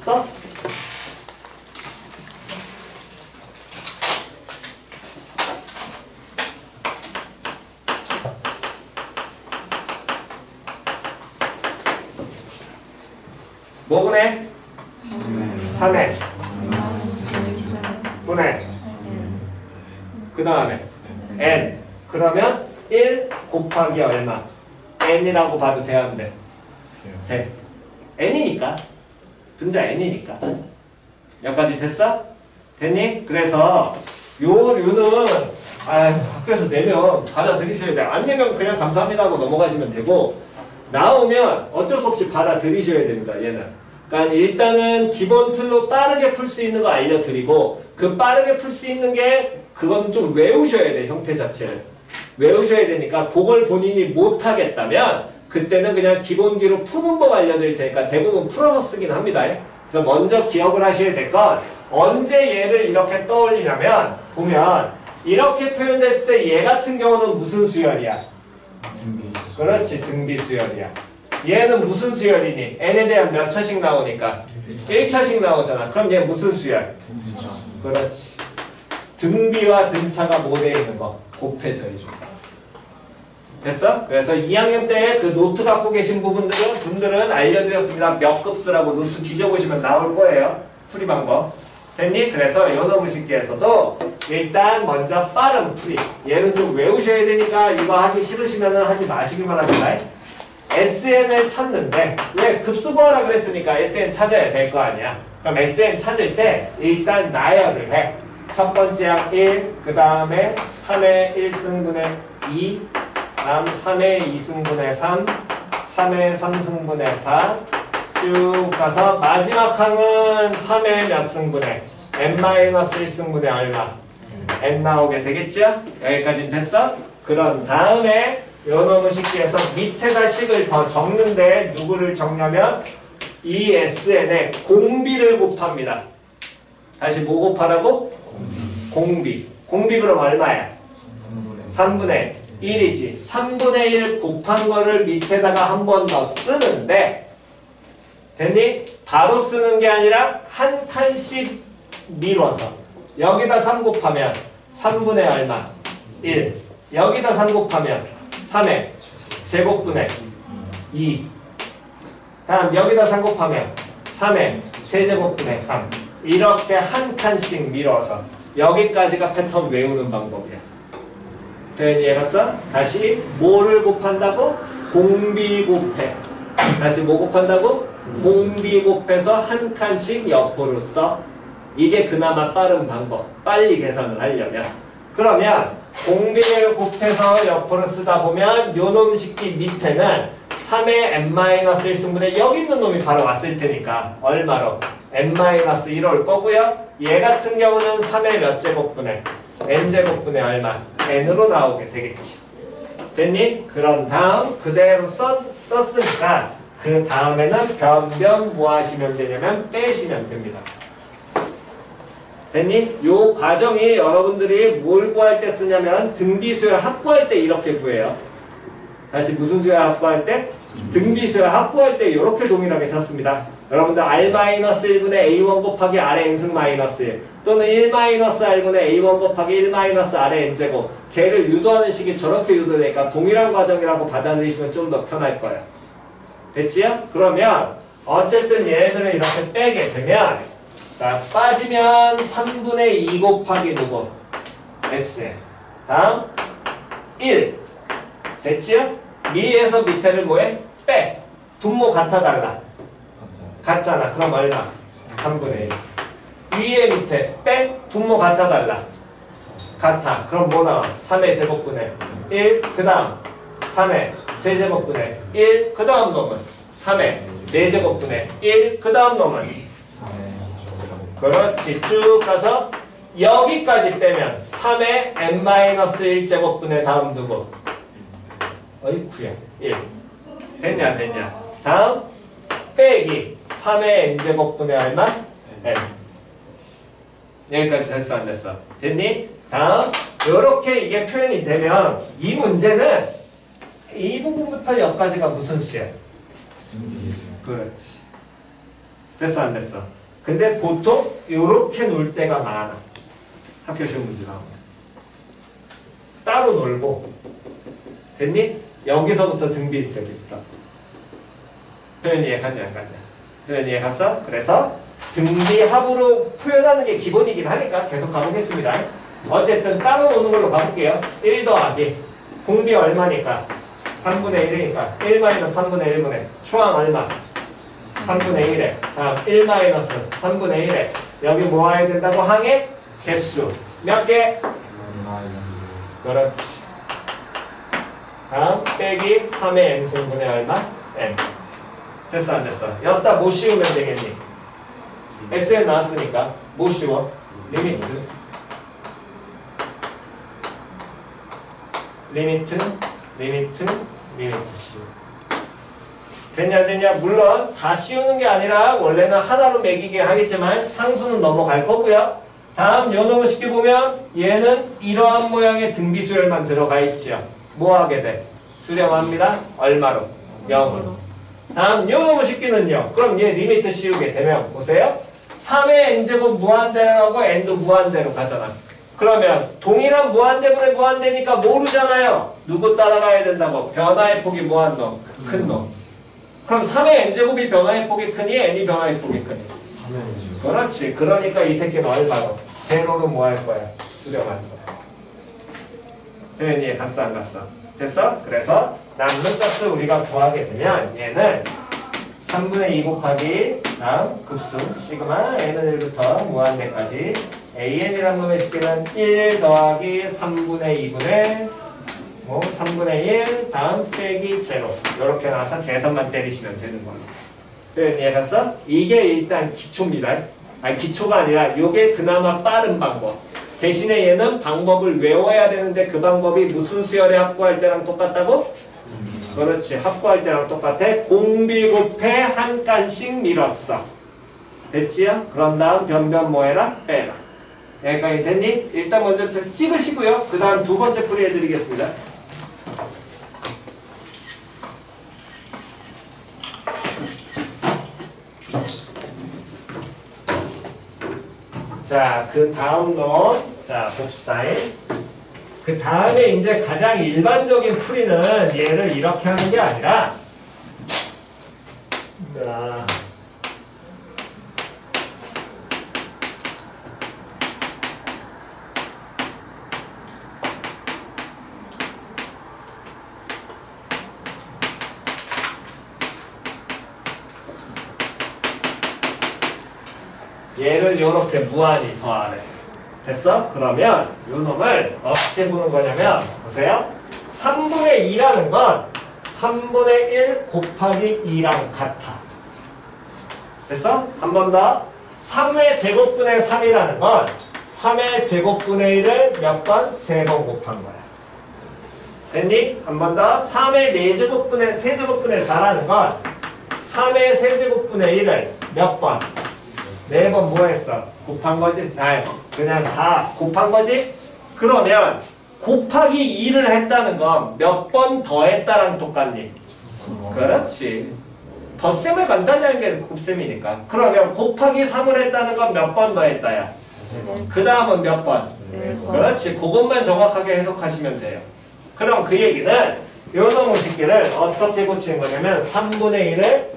써. 뭐분해? 3회 분해. 그 다음에 n. 그러면 1 곱하기 얼마? n이라고 봐도 돼야 안 돼? 돼. n이니까. 분자 n이니까. 여기까지 됐어? 됐니? 그래서 요 류는 학교에서 내면 받아들이셔야 돼. 안 내면 그냥 감사합니다 하고 넘어가시면 되고, 나오면 어쩔 수 없이 받아들이셔야 됩니다. 얘는. 그러니까 일단은 기본 틀로 빠르게 풀 수 있는 거 알려드리고, 그 빠르게 풀 수 있는 게 그건 좀 외우셔야 돼. 형태 자체를 외우셔야 되니까, 그걸 본인이 못하겠다면 그때는 그냥 기본기로 푸는 법 알려드릴 테니까 대부분 풀어서 쓰긴 합니다. 그래서 먼저 기억을 하셔야 될 건, 언제 얘를 이렇게 떠올리냐면, 보면 이렇게 표현됐을 때 얘 같은 경우는 무슨 수열이야? 그렇지, 등비 수열이야. 얘는 무슨 수열이니? n에 대한 몇 차씩 나오니까 1차씩 나오잖아. 그럼 얘 무슨 수열? 그렇지. 등비와 등차가 뭐 되어 있는 거? 곱해져 있는 거. 됐어? 그래서 2학년 때 그 노트 갖고 계신 분들은 알려드렸습니다. 몇 급 쓰라고 노트 뒤져보시면 나올 거예요. 풀이 방법. 됐니? 그래서 연어무식기에서도 일단 먼저 빠른 풀이. 얘는 좀 외우셔야 되니까 이거 하기 싫으시면 하지 마시기만 합니다. SN을 찾는데, 왜 급수구하라 그랬으니까 SN 찾아야 될 거 아니야. 그럼 SN 찾을 때 일단 나열을 해. 첫 번째 항 1, 그 다음에 3의 1승분의 2, 다음 3의 2승분의 3, 3의 3승분의 4, 쭉 가서 마지막 항은 3의 몇 승분의 n-1승분의 얼마? n 나오게 되겠죠? 여기까지는 됐어? 그런 다음에 요놈의 식기에서 밑에다 식을 더 적는데 누구를 적냐면 이 SN에 공비를 곱합니다. 다시 뭐 곱하라고? 공비. 공비 그럼 얼마야? 3분의 1이지. 3분의 1 곱한 거를 밑에다가 한 번 더 쓰는데, 됐니? 바로 쓰는 게 아니라 한 칸씩 미뤄서 여기다 3 곱하면 3분의 얼마? 1. 여기다 3 곱하면 3의 제곱분의 2. 다음 여기다 3 곱하면 3의 세제곱분의 3. 이렇게 한 칸씩 밀어서 여기까지가 패턴 외우는 방법이야. 됐니? 해봤어? 다시 뭐를 곱한다고? 공비 곱해. 다시 뭐 곱한다고? 공비 곱해서 한 칸씩 옆으로 써. 이게 그나마 빠른 방법. 빨리 계산을 하려면. 그러면 공비를 곱해서 옆으로 쓰다 보면 요놈 식기 밑에는 3의 n-1승분의 여기 있는 놈이 바로 왔을 테니까 얼마로? n-1 올 거고요. 얘 같은 경우는 3의 몇 제곱분의 n제곱분의 얼마? n으로 나오게 되겠지. 됐니? 그런 다음 그대로 썼으니까 그 다음에는 변변 뭐 하시면 되냐면 빼시면 됩니다. 됐니? 요 과정이 여러분들이 뭘 구할 때 쓰냐면 등비수열 합구할 때 이렇게 구해요. 다시 무슨 수열 합구할 때? 등비수열 합구할 때 이렇게 동일하게 쳤습니다. 여러분들 R-1분의 A1 곱하기 R의 n승 마이너스 1 또는 1-R분의 A1 곱하기 1-R의 n제곱, 걔를 유도하는 식이 저렇게 유도되니까 동일한 과정이라고 받아들이시면 좀 더 편할 거예요. 됐지요? 그러면 어쨌든 얘들을 이렇게 빼게 되면, 자, 빠지면 3분의 2 곱하기 누구? S. 다음 1. 됐지요? 위에서 밑에를 뭐해? 빼. 분모 같아 달라? 같잖아. 그럼 얼마? 3분의 1. 위에 밑에 빼. 분모 같아 달라? 같아. 그럼 뭐 나와? 3의 제곱분의 1. 그 다음 3의 세제곱분의 1. 그 다음 놈은 3의 4제곱분의 1. 그 다음 놈은 그렇지. 쭉 가서 여기까지 빼면 3의 n-1제곱분의 다음 누구? 어이쿠야 1. 됐냐 안 됐냐? 다음 빼기 3의 n제곱분의 얼마? n. 여기까지 됐어 안 됐어? 됐니? 다음 요렇게 이게 표현이 되면 이 문제는 이 부분부터 여기까지가 무슨 수야? 그렇지. 됐어 안 됐어? 근데 보통 요렇게 놀 때가 많아. 학교 시험 문제 나오면 따로 놀고. 됐니? 여기서부터 등비일 때부터 표현 이해 갔냐 안 갔냐? 표현 이해 갔어? 그래서 등비합으로 표현하는 게 기본이긴 하니까 계속 가보겠습니다. 어쨌든 따로 노는 걸로 가볼게요. 1 더하기 공비 얼마니까? 3분의 1이니까 1-3분의 1분의 초항 얼마? 3분의 1에 다음 1-3분의 1에 여기 모아야 된다고? 항의 개수 몇 개? 그렇지. 다음 빼기 3의 n승분의 얼마? n. 됐어 안 됐어? 여기다 뭐 씌우면 되겠니? SN 나왔으니까 뭐 씌워? 리미트 씌워. 됐냐 안 됐냐? 물론 다 씌우는 게 아니라 원래는 하나로 매기게 하겠지만 상수는 넘어갈 거고요. 다음 요 놈을 쉽게 보면 얘는 이러한 모양의 등비수열만 들어가 있죠. 뭐 하게 돼? 수렴합니다. 얼마로? 0으로. 다음 요 놈을 쉽게는요. 그럼 얘 리미트 씌우게 되면 보세요. 3의 n제곱 무한대로 n도 무한대로 가잖아. 그러면 동일한 무한대분의 무한대니까 모르잖아요. 누구 따라가야 된다고? 변화의 폭이 뭐한 놈? 큰 놈. 그럼 3의 n제곱이 변화의 폭이 크니 n이 변화의 폭이 크니? 그렇지. 그러니까 이 새끼는 얼마로? 제로로 뭐 할 거야? 수렴할 거야. 표현이 갔어 안 갔어? 됐어? 그래서 남는 값을 우리가 구하게 되면 얘는 3분의 2 곱하기 다음 급수 시그마 n은 1부터 무한대까지 an이란 놈의 식기는 1 더하기 3분의 2분의 3분의 1 다음 빼기 제로 이렇게 나와서 계산만 때리시면 되는 거예요. 표현 이해갔어? 이게 일단 기초입니다. 아니 기초가 아니라 요게 그나마 빠른 방법. 대신에 얘는 방법을 외워야 되는데 그 방법이 무슨 수열에 합구할 때랑 똑같다고? 그렇지. 합구할 때랑 똑같아. 공비 곱해 한 칸씩 밀었어. 됐지요? 그런 다음 변변 뭐 해라? 빼라. 여기까지 됐니? 일단 먼저 찍으시고요. 그 다음 두 번째 풀이 해드리겠습니다. 자, 그 다음 놈. 자, 봅시다. 그 다음에 이제 가장 일반적인 풀이는 얘를 이렇게 하는 게 아니라, 얘를 이렇게 무한히 더하래. 됐어? 그러면 요 놈을 어떻게 보는 거냐면 보세요. 3분의 2라는 건 3분의 1 곱하기 2랑 같아. 됐어? 한 번 더. 3의 제곱분의 3이라는 건 3의 제곱분의 1을 몇 번? 3번 곱한 거야. 됐니? 한 번 더. 3의 4제곱분의 세제곱분의 4라는 건 3의 세제곱분의 1을 몇 번? 4번 뭐 했어? 곱한 거지? 그냥 4 곱한 거지? 그러면 곱하기 2를 했다는 건 몇 번 더 했다랑 똑같니? 그렇지. 덧셈을 간단히 하는 게 곱셈이니까. 그러면 곱하기 3을 했다는 건 몇 번 더 했다야? 그 다음은 몇 번? 그렇지. 그것만 정확하게 해석하시면 돼요. 그럼 그 얘기는 요 놈의 식기를 어떻게 고치는 거냐면 3분의 1을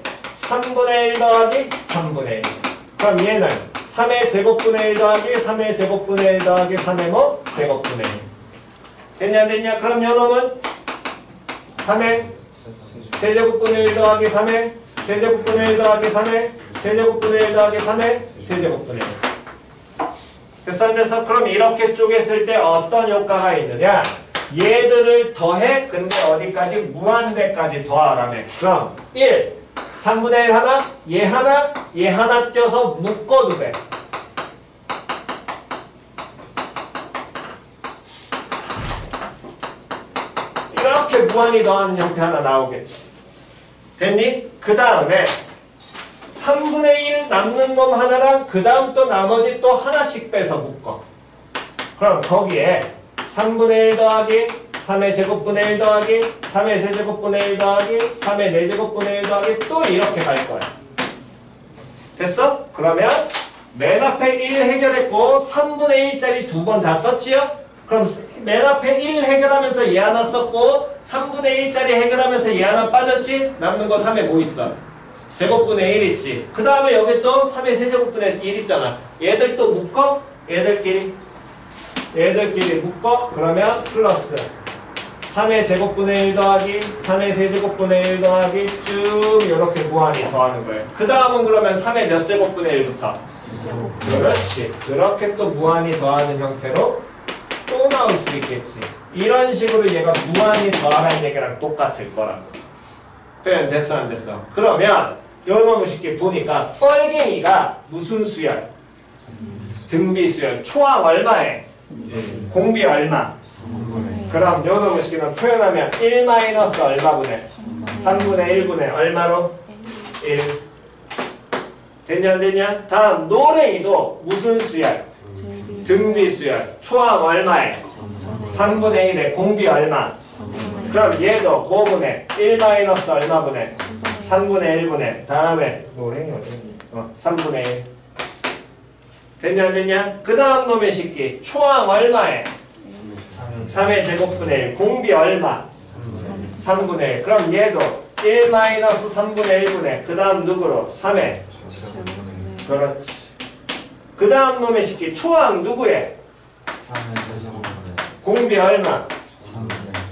3분의 1 더하기 3분의 1. 그럼 얘는 3의 제곱분의 1 더하기 3의 제곱분의 1 더하기 3의 뭐? 제곱분의 1. 됐냐 안 됐냐? 그럼 요 놈은 3의 세제곱분의 1 더하기 3의 세제곱분의 1 더하기 3의 세제곱분의 1 더하기 3의 세제곱분의 1. 됐어 안 됐어? 그럼 이렇게 쪼갰을 때 어떤 효과가 있느냐? 얘들을 더해. 근데 어디까지? 무한대까지 더하라며. 그럼 1 3분의 1 하나 얘 하나 떼어서 묶어도 돼. 이렇게 무한히 더하는 형태 하나 나오겠지. 됐니? 그 다음에 3분의 1 남는 놈 하나랑 그 다음 또 나머지 또 하나씩 빼서 묶어. 그럼 거기에 3분의 1 더하기 3의 제곱분의 1 더하기 3의 세제곱분의 1 더하기 3의 4제곱분의 1 더하기 또 이렇게 갈 거야. 됐어? 그러면 맨 앞에 1 해결했고 3분의 1짜리 두 번 다 썼지요? 그럼 맨 앞에 1 해결하면서 얘 하나 썼고 3분의 1짜리 해결하면서 얘 하나 빠졌지? 남는 거 3에 뭐 있어? 제곱분의 1 있지. 그 다음에 여기 또 3의 세제곱분의 1 있잖아. 얘들 또 묶어? 얘들끼리 묶어? 그러면 플러스 3의 제곱분의 1 더하기 3의 세제곱분의 1 더하기 쭉 이렇게 무한히 더하는 거예요. 그 다음은 그러면 3의 몇 제곱분의 1부터? 그렇지. 그렇게 또 무한히 더하는 형태로 또 나올 수 있겠지. 이런 식으로 얘가 무한히 더하라는 얘기랑 똑같을 거라고. 표현 됐어 안 됐어? 그러면 요놈의 쉽게 보니까 뻘갱이가 무슨 수열? 등비수열. 초항 얼마에? 공비 얼마? 그럼 요놈의 쉽게는 표현하면 1 마이너스 얼마분의? 3분의 1분의 얼마로? 1. 됐냐 안 됐냐? 다음 노랭이도 무슨 수열? 등비수열. 초항 얼마에? 3분의 1에 공비 얼마? 그럼 얘도 뭐분의? 1 마이너스 얼마분의? 3분의 1분의 다음에 노랭이 어딨니? 3분의 1. 됐냐 안 됐냐? 그 다음 놈의 식기 초항 얼마에? 3의 제곱분의 1 공비 얼마? 3분의 1. 그럼 얘도 1 마이너스 3분의 1분의 그 다음 누구로? 3의 그렇지. 그 다음 놈의 식기 초항 누구에? 공비 얼마?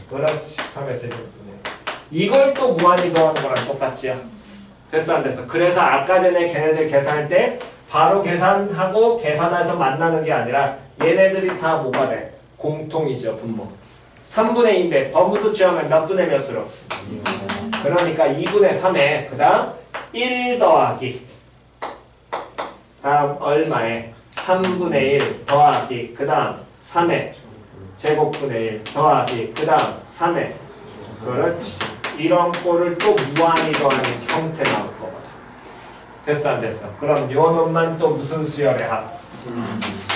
그렇지. 3의 세제곱분의 이걸 또 무한히 더하는 거랑 똑같지요. 됐어 안 됐어? 그래서 아까 전에 걔네들 계산할 때 바로 계산하고 계산해서 만나는 게 아니라 얘네들이 다 뭐가 돼? 공통이죠. 분모. 3분의 2인데 범수 취하면 몇 분의 몇으로? 그러니까 2분의 3에 그 다음 1 더하기 다음 얼마에? 3분의 1 더하기 그 다음 3의 제곱분의 1 더하기 그 다음 3의 그렇지. 이런 꼴을 또 무한히 더하는 형태 나올 거거든. 됐어 안 됐어? 그럼 요 놈만 또 무슨 수열의 합?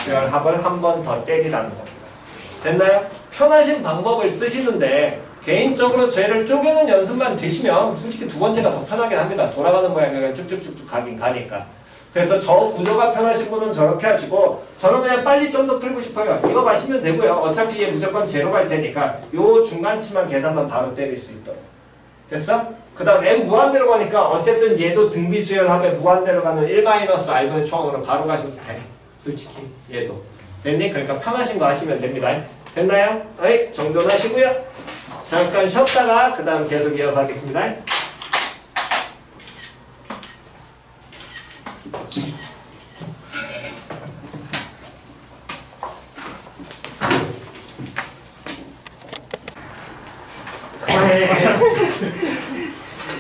수열 합을 한 번 더 때리라는 겁니다. 됐나요? 편하신 방법을 쓰시는데 개인적으로 쟤를 쪼개는 연습만 되시면 솔직히 두 번째가 더 편하긴 합니다. 돌아가는 모양이 그냥 쭉쭉쭉쭉 가긴 가니까. 그래서 저 구조가 편하신 분은 저렇게 하시고 저는 그냥 빨리 좀 더 풀고 싶어요. 이거 마시면 되고요. 어차피 얘 무조건 제로 갈 테니까 요 중간치만 계산만 바로 때릴 수 있도록. 됐어? 그 다음 M 무한대로 가니까 어쨌든 얘도 등비수열합에 무한대로 가는 1-R분의 초항으로 바로 가셔도 돼. 솔직히 얘도. 됐니? 그러니까 편하신 거 하시면 됩니다. 됐나요? 어이, 정도는 하시고요. 잠깐 쉬었다가 그 다음 계속 이어서 하겠습니다.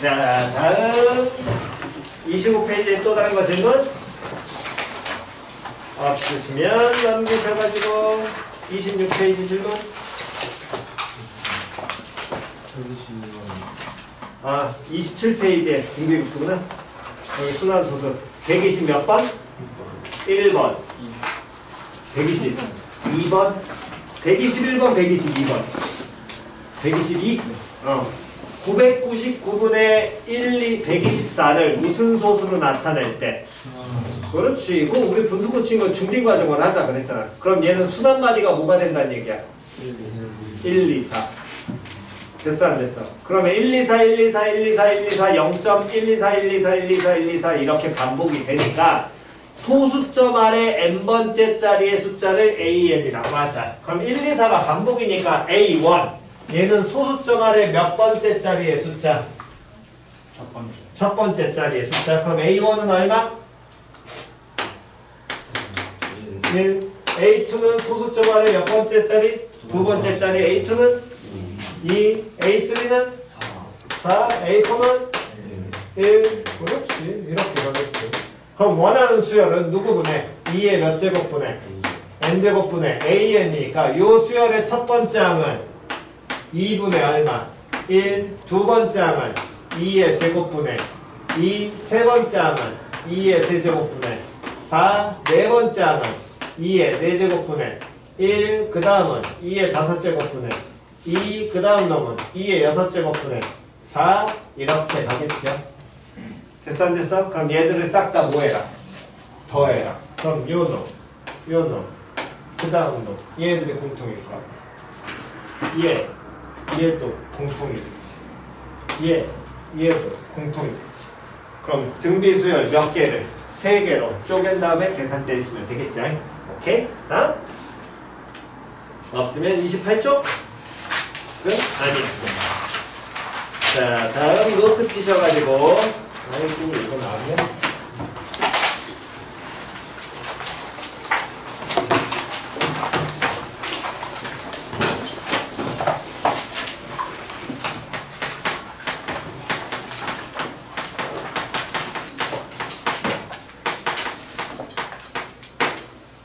자, 다음 25페이지에 또 다른 거 질문 없으시면 넘기셔가지고 26페이지 질문. 27페이지에 등비급수구나. 여기 순환소수 120 몇 번? 1번 120 2번 121번 122번 122 999분의 1, 2, 124를 무슨 소수로 나타낼 때? 그렇지. 그럼 우리 분수 고친 거 중딩 과정을 하자 그랬잖아. 그럼 얘는 순환마디가 뭐가 된다는 얘기야? 1, 2, 4. 됐어 안 됐어? 그러면 1, 2, 4, 1, 2, 4, 1, 2, 4, 1, 2, 4, 0.1, 1, 2, 4, 1, 2, 4, 1, 2, 4, 1, 2, 4 이렇게 반복이 되니까 소수점 아래 n번째 자리의 숫자를 AN이라고 하자. 그럼 1, 2, 4가 반복이니까 A1 얘는 소수점 아래 몇 번째 자리의 숫자? 첫 번째. 첫 번째 자리의 숫자. 그럼 A1은 얼마? 1. A2는 소수점 아래 몇 번째 자리? 두 번째 자리. A2는 2. A3는 4. A4는 1. 그렇지. 이렇게 가겠지. 그럼 원하는 수열은 누구 분해? 2의 몇 제곱 분해? n제곱 분해 an이니까 요 수열의 첫 번째 항은 2분의 얼마? 1. 두 번째 항은 2의 제곱분해 2. 세 번째 항은 2의 세제곱분해 4. 네 번째 항은 2의 네제곱분해 1. 그 다음은 2의 다섯제곱분해 2. 그 다음 놈은 2의 여섯제곱분해 4. 이렇게 가겠죠. 됐어 안 됐어? 그럼 얘들을 싹 다 뭐해라? 더해라. 그럼 요 놈, 요 놈, 그 다음 놈 얘들이 공통일 거야. 얘도 공통이 되지. 얘도 공통이 되지. 그럼 등비수열 몇 개를? 3개로 쪼갠 다음에 계산 때리시면 되겠죠. 오케이? 다음? 없으면 28쪽? 끝? 아니야. 자, 다음 노트 피셔가지고 아이고 이거 나왔네.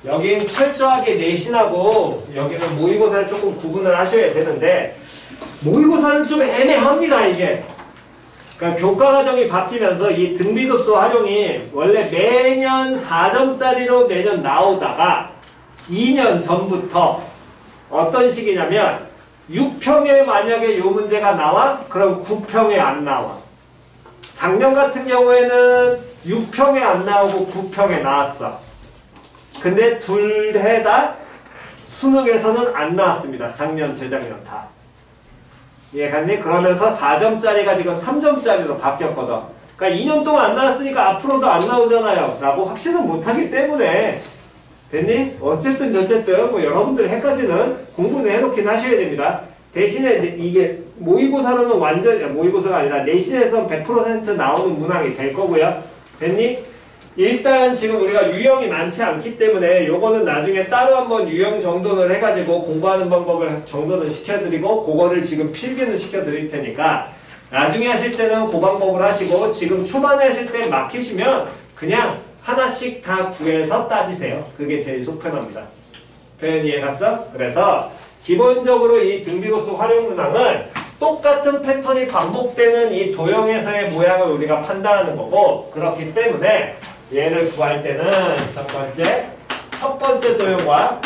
여긴 철저하게 내신하고 여기는 모의고사를 조금 구분을 하셔야 되는데 모의고사는 좀 애매합니다 이게. 그러니까 교과과정이 바뀌면서 이 등비급수 활용이 원래 매년 4점짜리로 매년 나오다가 2년 전부터 어떤 식이냐면 6평에 만약에 요 문제가 나와? 그럼 9평에 안 나와. 작년 같은 경우에는 6평에 안 나오고 9평에 나왔어. 근데 둘 해 다 수능에서는 안 나왔습니다. 작년, 재작년 다. 이해갔니? 그러면서 4점짜리가 지금 3점짜리로 바뀌었거든. 그러니까 2년 동안 안 나왔으니까 앞으로도 안 나오잖아요. 라고 확신은 못하기 때문에 됐니? 어쨌든 저쨌든 뭐 여러분들 해까지는 공부는 해놓긴 하셔야 됩니다. 대신에 이게 모의고사로는 완전 모의고사가 아니라 내신에서 100% 나오는 문항이 될 거고요. 됐니? 일단 지금 우리가 유형이 많지 않기 때문에 요거는 나중에 따로 한번 유형 정돈을 해가지고 공부하는 방법을 정돈을 시켜드리고 그거를 지금 필기는 시켜드릴 테니까 나중에 하실 때는 그 방법을 하시고 지금 초반에 하실 때 막히시면 그냥 하나씩 다 구해서 따지세요. 그게 제일 속편합니다. 표현 이해 갔어? 그래서 기본적으로 이 등비급수 활용 문항은 똑같은 패턴이 반복되는 이 도형에서의 모양을 우리가 판단하는 거고 그렇기 때문에 얘를 구할 때는 첫 번째 도형과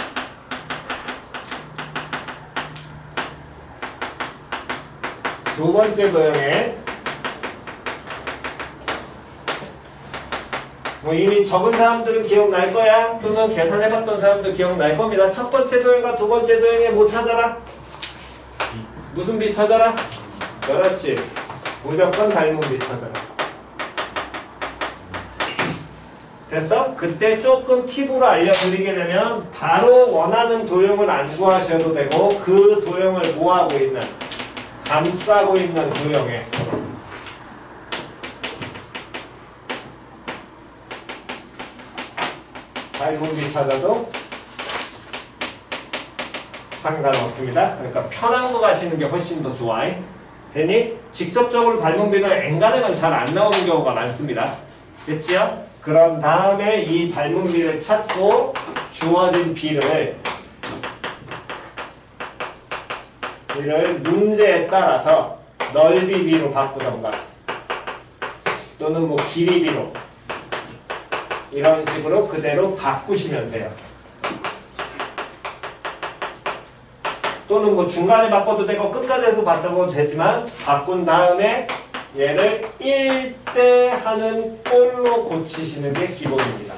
두 번째 도형에 뭐 이미 적은 사람들은 기억날 거야. 또는 계산해봤던 사람도 기억날 겁니다. 첫 번째 도형과 두 번째 도형에 뭐 찾아라? 무슨 비 찾아라? 그렇지. 무조건 닮은 비 찾아라. 됐어? 그때 조금 팁으로 알려드리게 되면 바로 원하는 도형을 안 구하셔도 되고 그 도형을 뭐하고 있는 감싸고 있는 도형에 닮은 비 찾아도 상관없습니다. 그러니까 편한 거 가시는 게 훨씬 더 좋아. 되니? 직접적으로 닮은 비는 엔간하면 잘 안 나오는 경우가 많습니다. 됐지요? 그런 다음에 이 닮은 비를 찾고 주어진 비를 문제에 따라서 넓이 비로 바꾸던가 또는 뭐 길이 비로 이런 식으로 그대로 바꾸시면 돼요. 또는 뭐 중간에 바꿔도 되고 끝까지도 바꿔도 되지만 바꾼 다음에 얘를 1대 하는 꼴로 고치시는 게 기본입니다.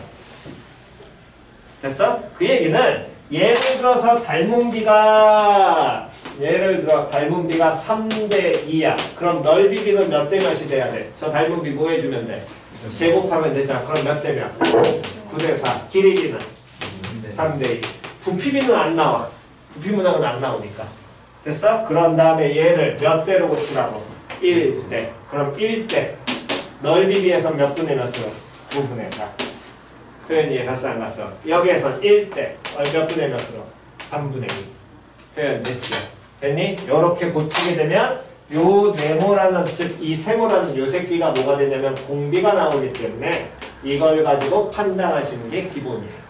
됐어? 그 얘기는 예를 들어서 닮은 비가 3대 2야. 그럼 넓이 비는 몇 대 몇이 돼야 돼? 저 닮은 비 뭐 해주면 돼? 제곱하면 되잖아. 그럼 몇 대 몇? 9대 4. 길이 비는 3대 2. 부피 비는 안 나와. 부피 문항은 안 나오니까. 됐어? 그런 다음에 얘를 몇 대로 고치라고? 1대. 그럼 1대. 넓이 비해서 몇 분의 몇으로? 9분의 4. 표현 이해 갔어 안 갔어? 여기에서 1대. 몇 분의 몇으로? 3분의 2. 표현 됐죠? 됐니? 요렇게 고치게 되면 요 네모라는 즉 이 세모라는 요 새끼가 뭐가 되냐면 공비가 나오기 때문에 이걸 가지고 판단하시는 게 기본이에요.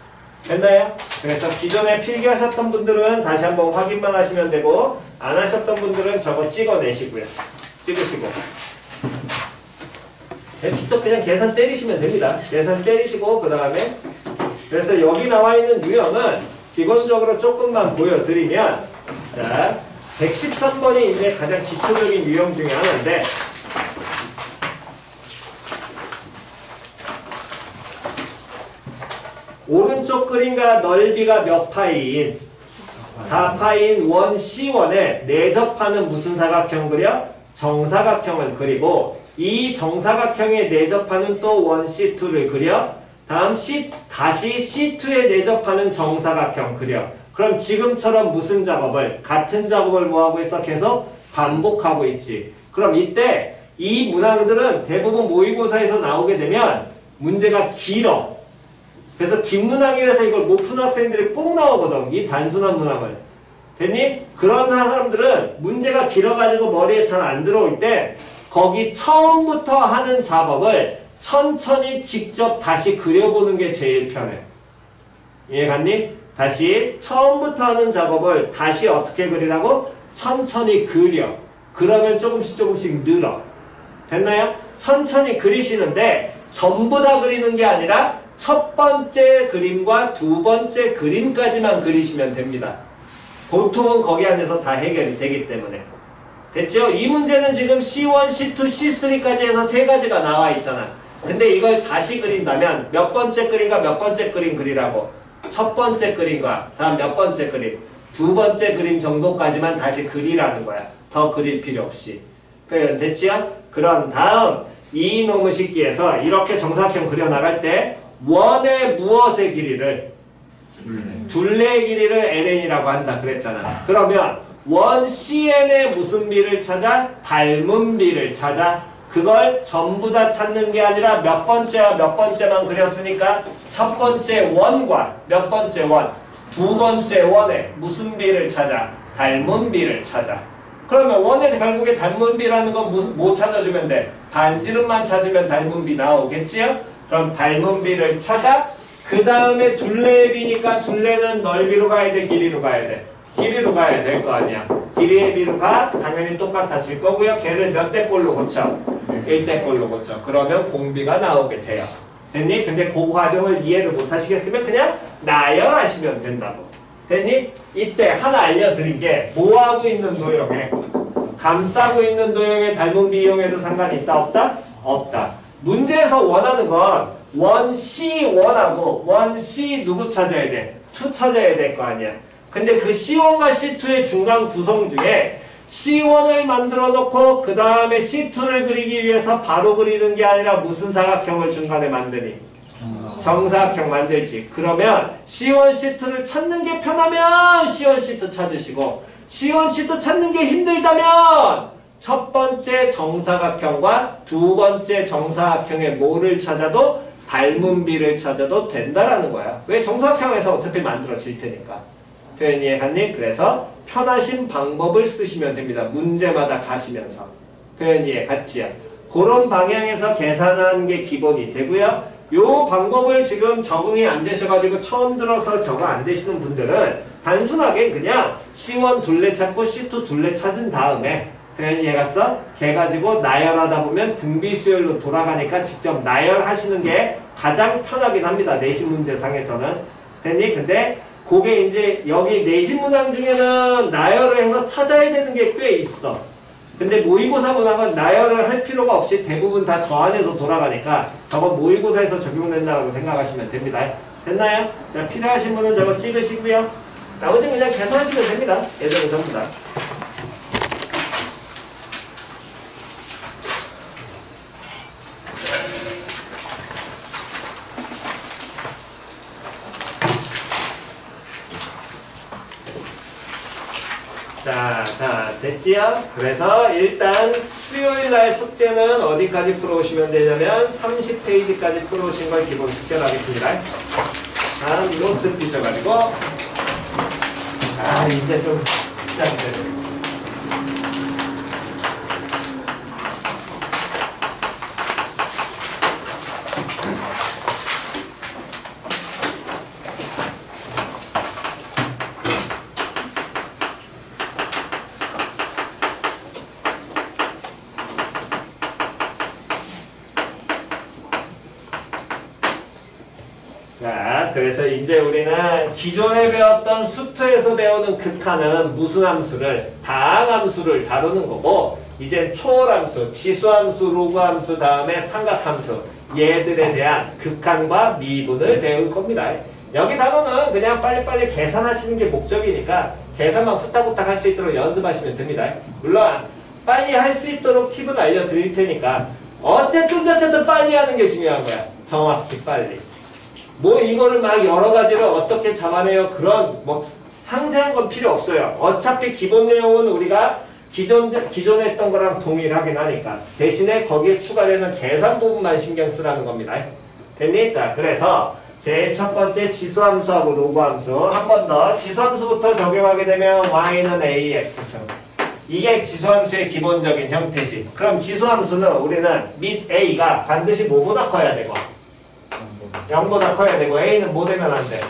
됐나요? 그래서 기존에 필기하셨던 분들은 다시 한번 확인만 하시면 되고 안 하셨던 분들은 저거 찍어내시고요. 찍으시고 직접 그냥 계산 때리시면 됩니다. 계산 때리시고 그 다음에 그래서 여기 나와 있는 유형은 기본적으로 조금만 보여드리면 자 113번이 이제 가장 기초적인 유형 중에 하나인데 오른쪽 그림과 넓이가 몇 파이인 4파인 원 C1에 내접하는 무슨 사각형 그려? 정사각형을 그리고 이 정사각형에 내접하는 또 원 C2를 그려 다음 다시 C2에 내접하는 정사각형 그려 그럼 지금처럼 무슨 작업을 같은 작업을 뭐하고 있어? 계속 반복하고 있지. 그럼 이때 이 문항들은 대부분 모의고사에서 나오게 되면 문제가 길어. 그래서 긴 문항이라서 이걸 못 푸는 학생들이 꼭 나오거든. 이 단순한 문항을. 됐니? 그런 사람들은 문제가 길어가지고 머리에 잘 안 들어올 때 거기 처음부터 하는 작업을 천천히 직접 다시 그려보는 게 제일 편해. 이해갔니? 다시 처음부터 하는 작업을 다시 어떻게 그리라고? 천천히 그려. 그러면 조금씩 늘어. 됐나요? 천천히 그리시는데 전부 다 그리는 게 아니라 첫 번째 그림과 두 번째 그림까지만 그리시면 됩니다. 보통은 거기 안에서 다 해결이 되기 때문에. 됐죠? 이 문제는 지금 C1, C2, C3까지 해서 세 가지가 나와 있잖아. 근데 이걸 다시 그린다면 몇 번째 그림과 몇 번째 그림 그리라고? 첫 번째 그림과 다음 몇 번째 그림, 두 번째 그림 정도까지만 다시 그리라는 거야. 더 그릴 필요 없이. 표현 됐지요? 그런 다음 이놈의 식기에서 이렇게 정사각형 그려나갈 때 원의 무엇의 길이를? 둘레의 길이를 ln이라고 한다 그랬잖아. 그러면 원 CN의 무슨 비를 찾아? 닮은 비를 찾아. 그걸 전부 다 찾는 게 아니라 몇 번째와 몇 번째만 그렸으니까 첫 번째 원과 몇 번째 원, 두 번째 원에 무슨 비를 찾아? 닮은 비를 찾아. 그러면 원에 결국에 닮은 비라는 건 뭐 찾아주면 돼? 반지름만 찾으면 닮은 비 나오겠지요? 그럼 닮은 비를 찾아 그 다음에 둘레의 비니까 둘레는 넓이로 가야 돼? 길이로 가야 돼? 길이로 가야 될 거 아니야. 길이의 비로 가 당연히 똑같아질 거고요. 걔를 몇 대 꼴로 고쳐? 1대 꼴로 고쳐. 그러면 공비가 나오게 돼요. 됐니? 근데 그 과정을 이해를 못 하시겠으면 그냥 나열하시면 된다고. 됐니? 이때 하나 알려드린 게 뭐하고 있는 도형에 감싸고 있는 도형에 닮은 비 이용해도 상관이 있다 없다? 없다. 문제에서 원하는 건 원 C1하고 원 C 누구 찾아야 돼? 2 찾아야 될 거 아니야. 근데 그 C1과 C2의 중간 구성 중에 C1을 만들어 놓고 그 다음에 C2를 그리기 위해서 바로 그리는 게 아니라 무슨 사각형을 중간에 만드니? 정사각형 만들지. 그러면 C1, C2를 찾는 게 편하면 C1, C2 찾으시고 C1, C2 찾는 게 힘들다면 첫 번째 정사각형과 두 번째 정사각형의 뭐를 찾아도 닮은 비를 찾아도 된다라는 거야. 왜? 정사각형에서 어차피 만들어질 테니까. 표현 이해갔니? 그래서 편하신 방법을 쓰시면 됩니다. 문제마다 가시면서. 표현 이해 갔지요? 그런 방향에서 계산하는 게 기본이 되고요. 요 방법을 지금 적응이 안 되셔가지고 처음 들어서 적응 안 되시는 분들은 단순하게 그냥 C1 둘레 찾고 C2 둘레 찾은 다음에 표현 이해 갔어? 걔 가지고 나열하다 보면 등비수열로 돌아가니까 직접 나열하시는 게 가장 편하긴 합니다. 내신 문제상에서는. 됐니? 근데 그게 이제 여기 내신 문항 중에는 나열을 해서 찾아야 되는 게 꽤 있어. 근데 모의고사 문항은 나열을 할 필요가 없이 대부분 다 저 안에서 돌아가니까 저거 모의고사에서 적용된다고 생각하시면 됩니다. 됐나요? 자, 필요하신 분은 저거 찍으시고요. 나머지는 그냥 계산하시면 됩니다. 예전에 전부 다. 자, 됐지요? 그래서 일단 수요일 날 숙제는 어디까지 풀어오시면 되냐면 30페이지까지 풀어오신 걸 기본 숙제로 하겠습니다. 다음 노트 띄셔가지고 이제 좀 시작되네. 자, 그래서 이제 우리는 기존에 배웠던 수트에서 배우는 극한은 무슨 함수를 다항함수를 다루는 거고 이제 초월함수, 지수함수, 로그함수 다음에 삼각함수 얘들에 대한 극한과 미분을 배울 겁니다. 여기 단어는 그냥 빨리빨리 계산하시는 게 목적이니까 계산만 후딱후딱 할 수 있도록 연습하시면 됩니다. 물론 빨리 할 수 있도록 팁은 알려드릴 테니까 어쨌든 빨리 하는 게 중요한 거야. 정확히 빨리. 뭐 이거를 막 여러 가지를 어떻게 잡아내요? 그런 뭐 상세한 건 필요 없어요. 어차피 기본 내용은 우리가 기존에 했던 거랑 동일하긴 하니까 대신에 거기에 추가되는 계산 부분만 신경 쓰라는 겁니다. 됐니? 자, 그래서 제일 첫 번째 지수함수하고 로그함수 한 번 더 지수함수부터 적용하게 되면 y는 ax승 이게 지수함수의 기본적인 형태지. 그럼 지수함수는 우리는 밑 a가 반드시 뭐보다 커야 되고 0보다 커야 되고 a는 뭐 되면 안 돼?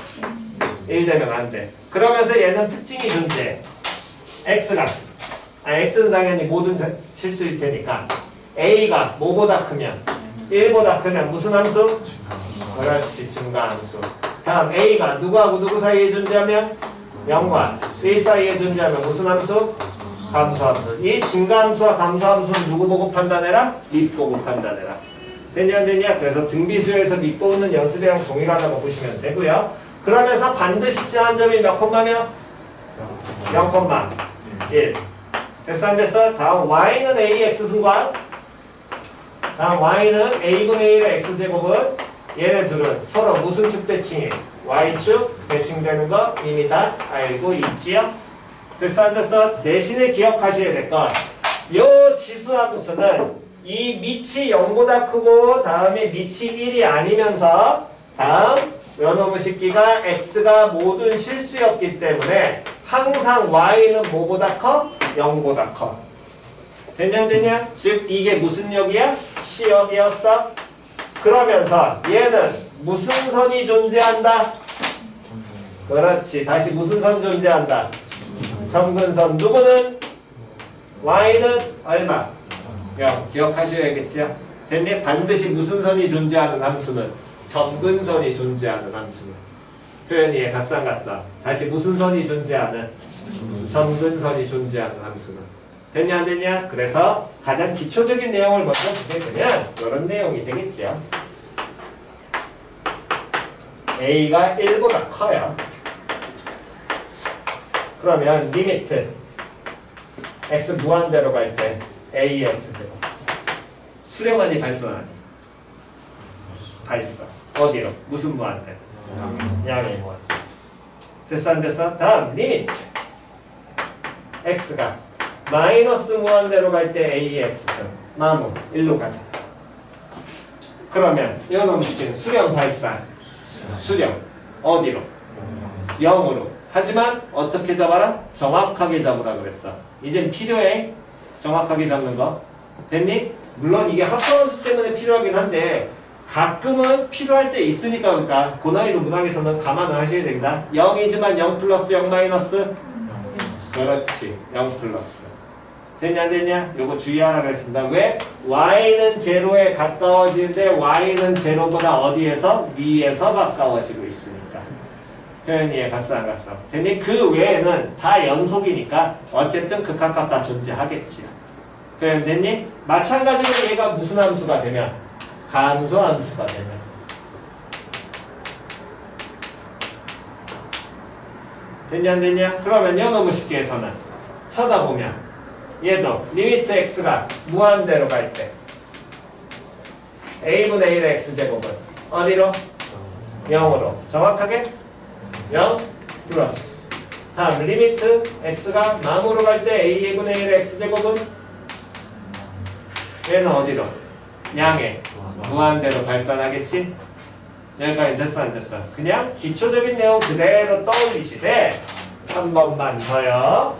1 되면 안 돼. 그러면서 얘는 특징이 존재해. x는 당연히 모든 실수일 테니까 a가 뭐보다 크면 1보다 크면 무슨 함수? 그렇지, 증가함수. 다음 a가 누구하고 누구 사이에 존재하면 0과 1 사이에 존재하면 무슨 함수? 감소함수. 이 증가함수와 감소함수는 누구 보고 판단해라? 밑 보고 판단해라. 됐냐 안 됐냐? 그래서 등비수에서 밑 보는 연습이랑 동일하다고 보시면 되고요. 그러면서 반드시 지나한 점이 몇 콤마며? 0,1. 됐어 안 됐어? 다음 y는 ax 승관. 다음 y는 a분의 1의 x제곱은 얘네 둘은 서로 무슨 축 대칭이? y축 대칭되는 거 이미 다 알고 있지요? 됐어 안 됐어? 대신에 기억하셔야 될 건 요 지수함수는 이 밑이 0보다 크고 다음에 밑이 1이 아니면서 다음 요놈의 식기가 x가 모든 실수였기 때문에 항상 y는 뭐보다 커? 0보다 커. 됐냐? 즉 이게 무슨 역이야? 시역이었어. 그러면서 얘는 무슨 선이 존재한다? 그렇지. 다시 무슨 선 존재한다? 점근선. 누구는? y는 얼마? 0. 기억하셔야겠죠? 됐네? 반드시 무슨 선이 존재하는 함수는? 점근선이 존재하는 함수는. 표현이 갓상갓상. 다시 무슨 선이 존재하는? 점근선이 존재하는 함수는. 됐냐 안 됐냐? 그래서 가장 기초적인 내용을 먼저 보게 되면 이런 내용이 되겠죠. a가 1보다 커요. 그러면 리미트 x 무한대로 갈 때 ax제곱 수렴하니 발산하니? 발산. 어디로? 무슨 무한대? 양의 무한대. 됐어 안 됐어? 다음 리미트 x가 마이너스 무한대로 갈 때 ax승 마무 1로 가자. 그러면 이놈 시키는 수렴 발산 수렴 어디로? 0으로. 하지만 어떻게 잡아라? 정확하게 잡으라 그랬어. 이젠 필요해? 정확하게 잡는 거. 됐니? 물론 이게 합성함수 때문에 필요하긴 한데 가끔은 필요할 때 있으니까 그러니까 고난이도 문항에서는 감안을 하셔야 됩니다. 0이지만 0 플러스 0 마이너스 그렇지. 0 플러스. 됐냐 안 됐냐? 요거 주의하라 그랬습니다. 왜? y는 제로에 가까워지는데 y는 제로보다 어디에서? 위에서 가까워지고 있으니까. 표현 이해 갔어 안 갔어? 됐니? 그 외에는 다 연속이니까 어쨌든 극한값 다 존재하겠지. 표현 됐니? 마찬가지로 얘가 무슨 함수가 되면? 감소함수가 되면. 됐냐 안 됐냐? 그러면 요놈의 식기에서는 쳐다보면 얘도 리미트 x가 무한대로 갈 때 a분의 1의 x제곱은 어디로? 0으로. 정확하게? 0 플러스 다음 리미트 x가 마음으로 갈 때 a분의 1 x제곱은 얘는 어디로? 양에 무한대로 발산하겠지? 여기까지 됐어 안 됐어? 그냥 기초적인 내용 그대로 떠올리시되 한 번만 더요.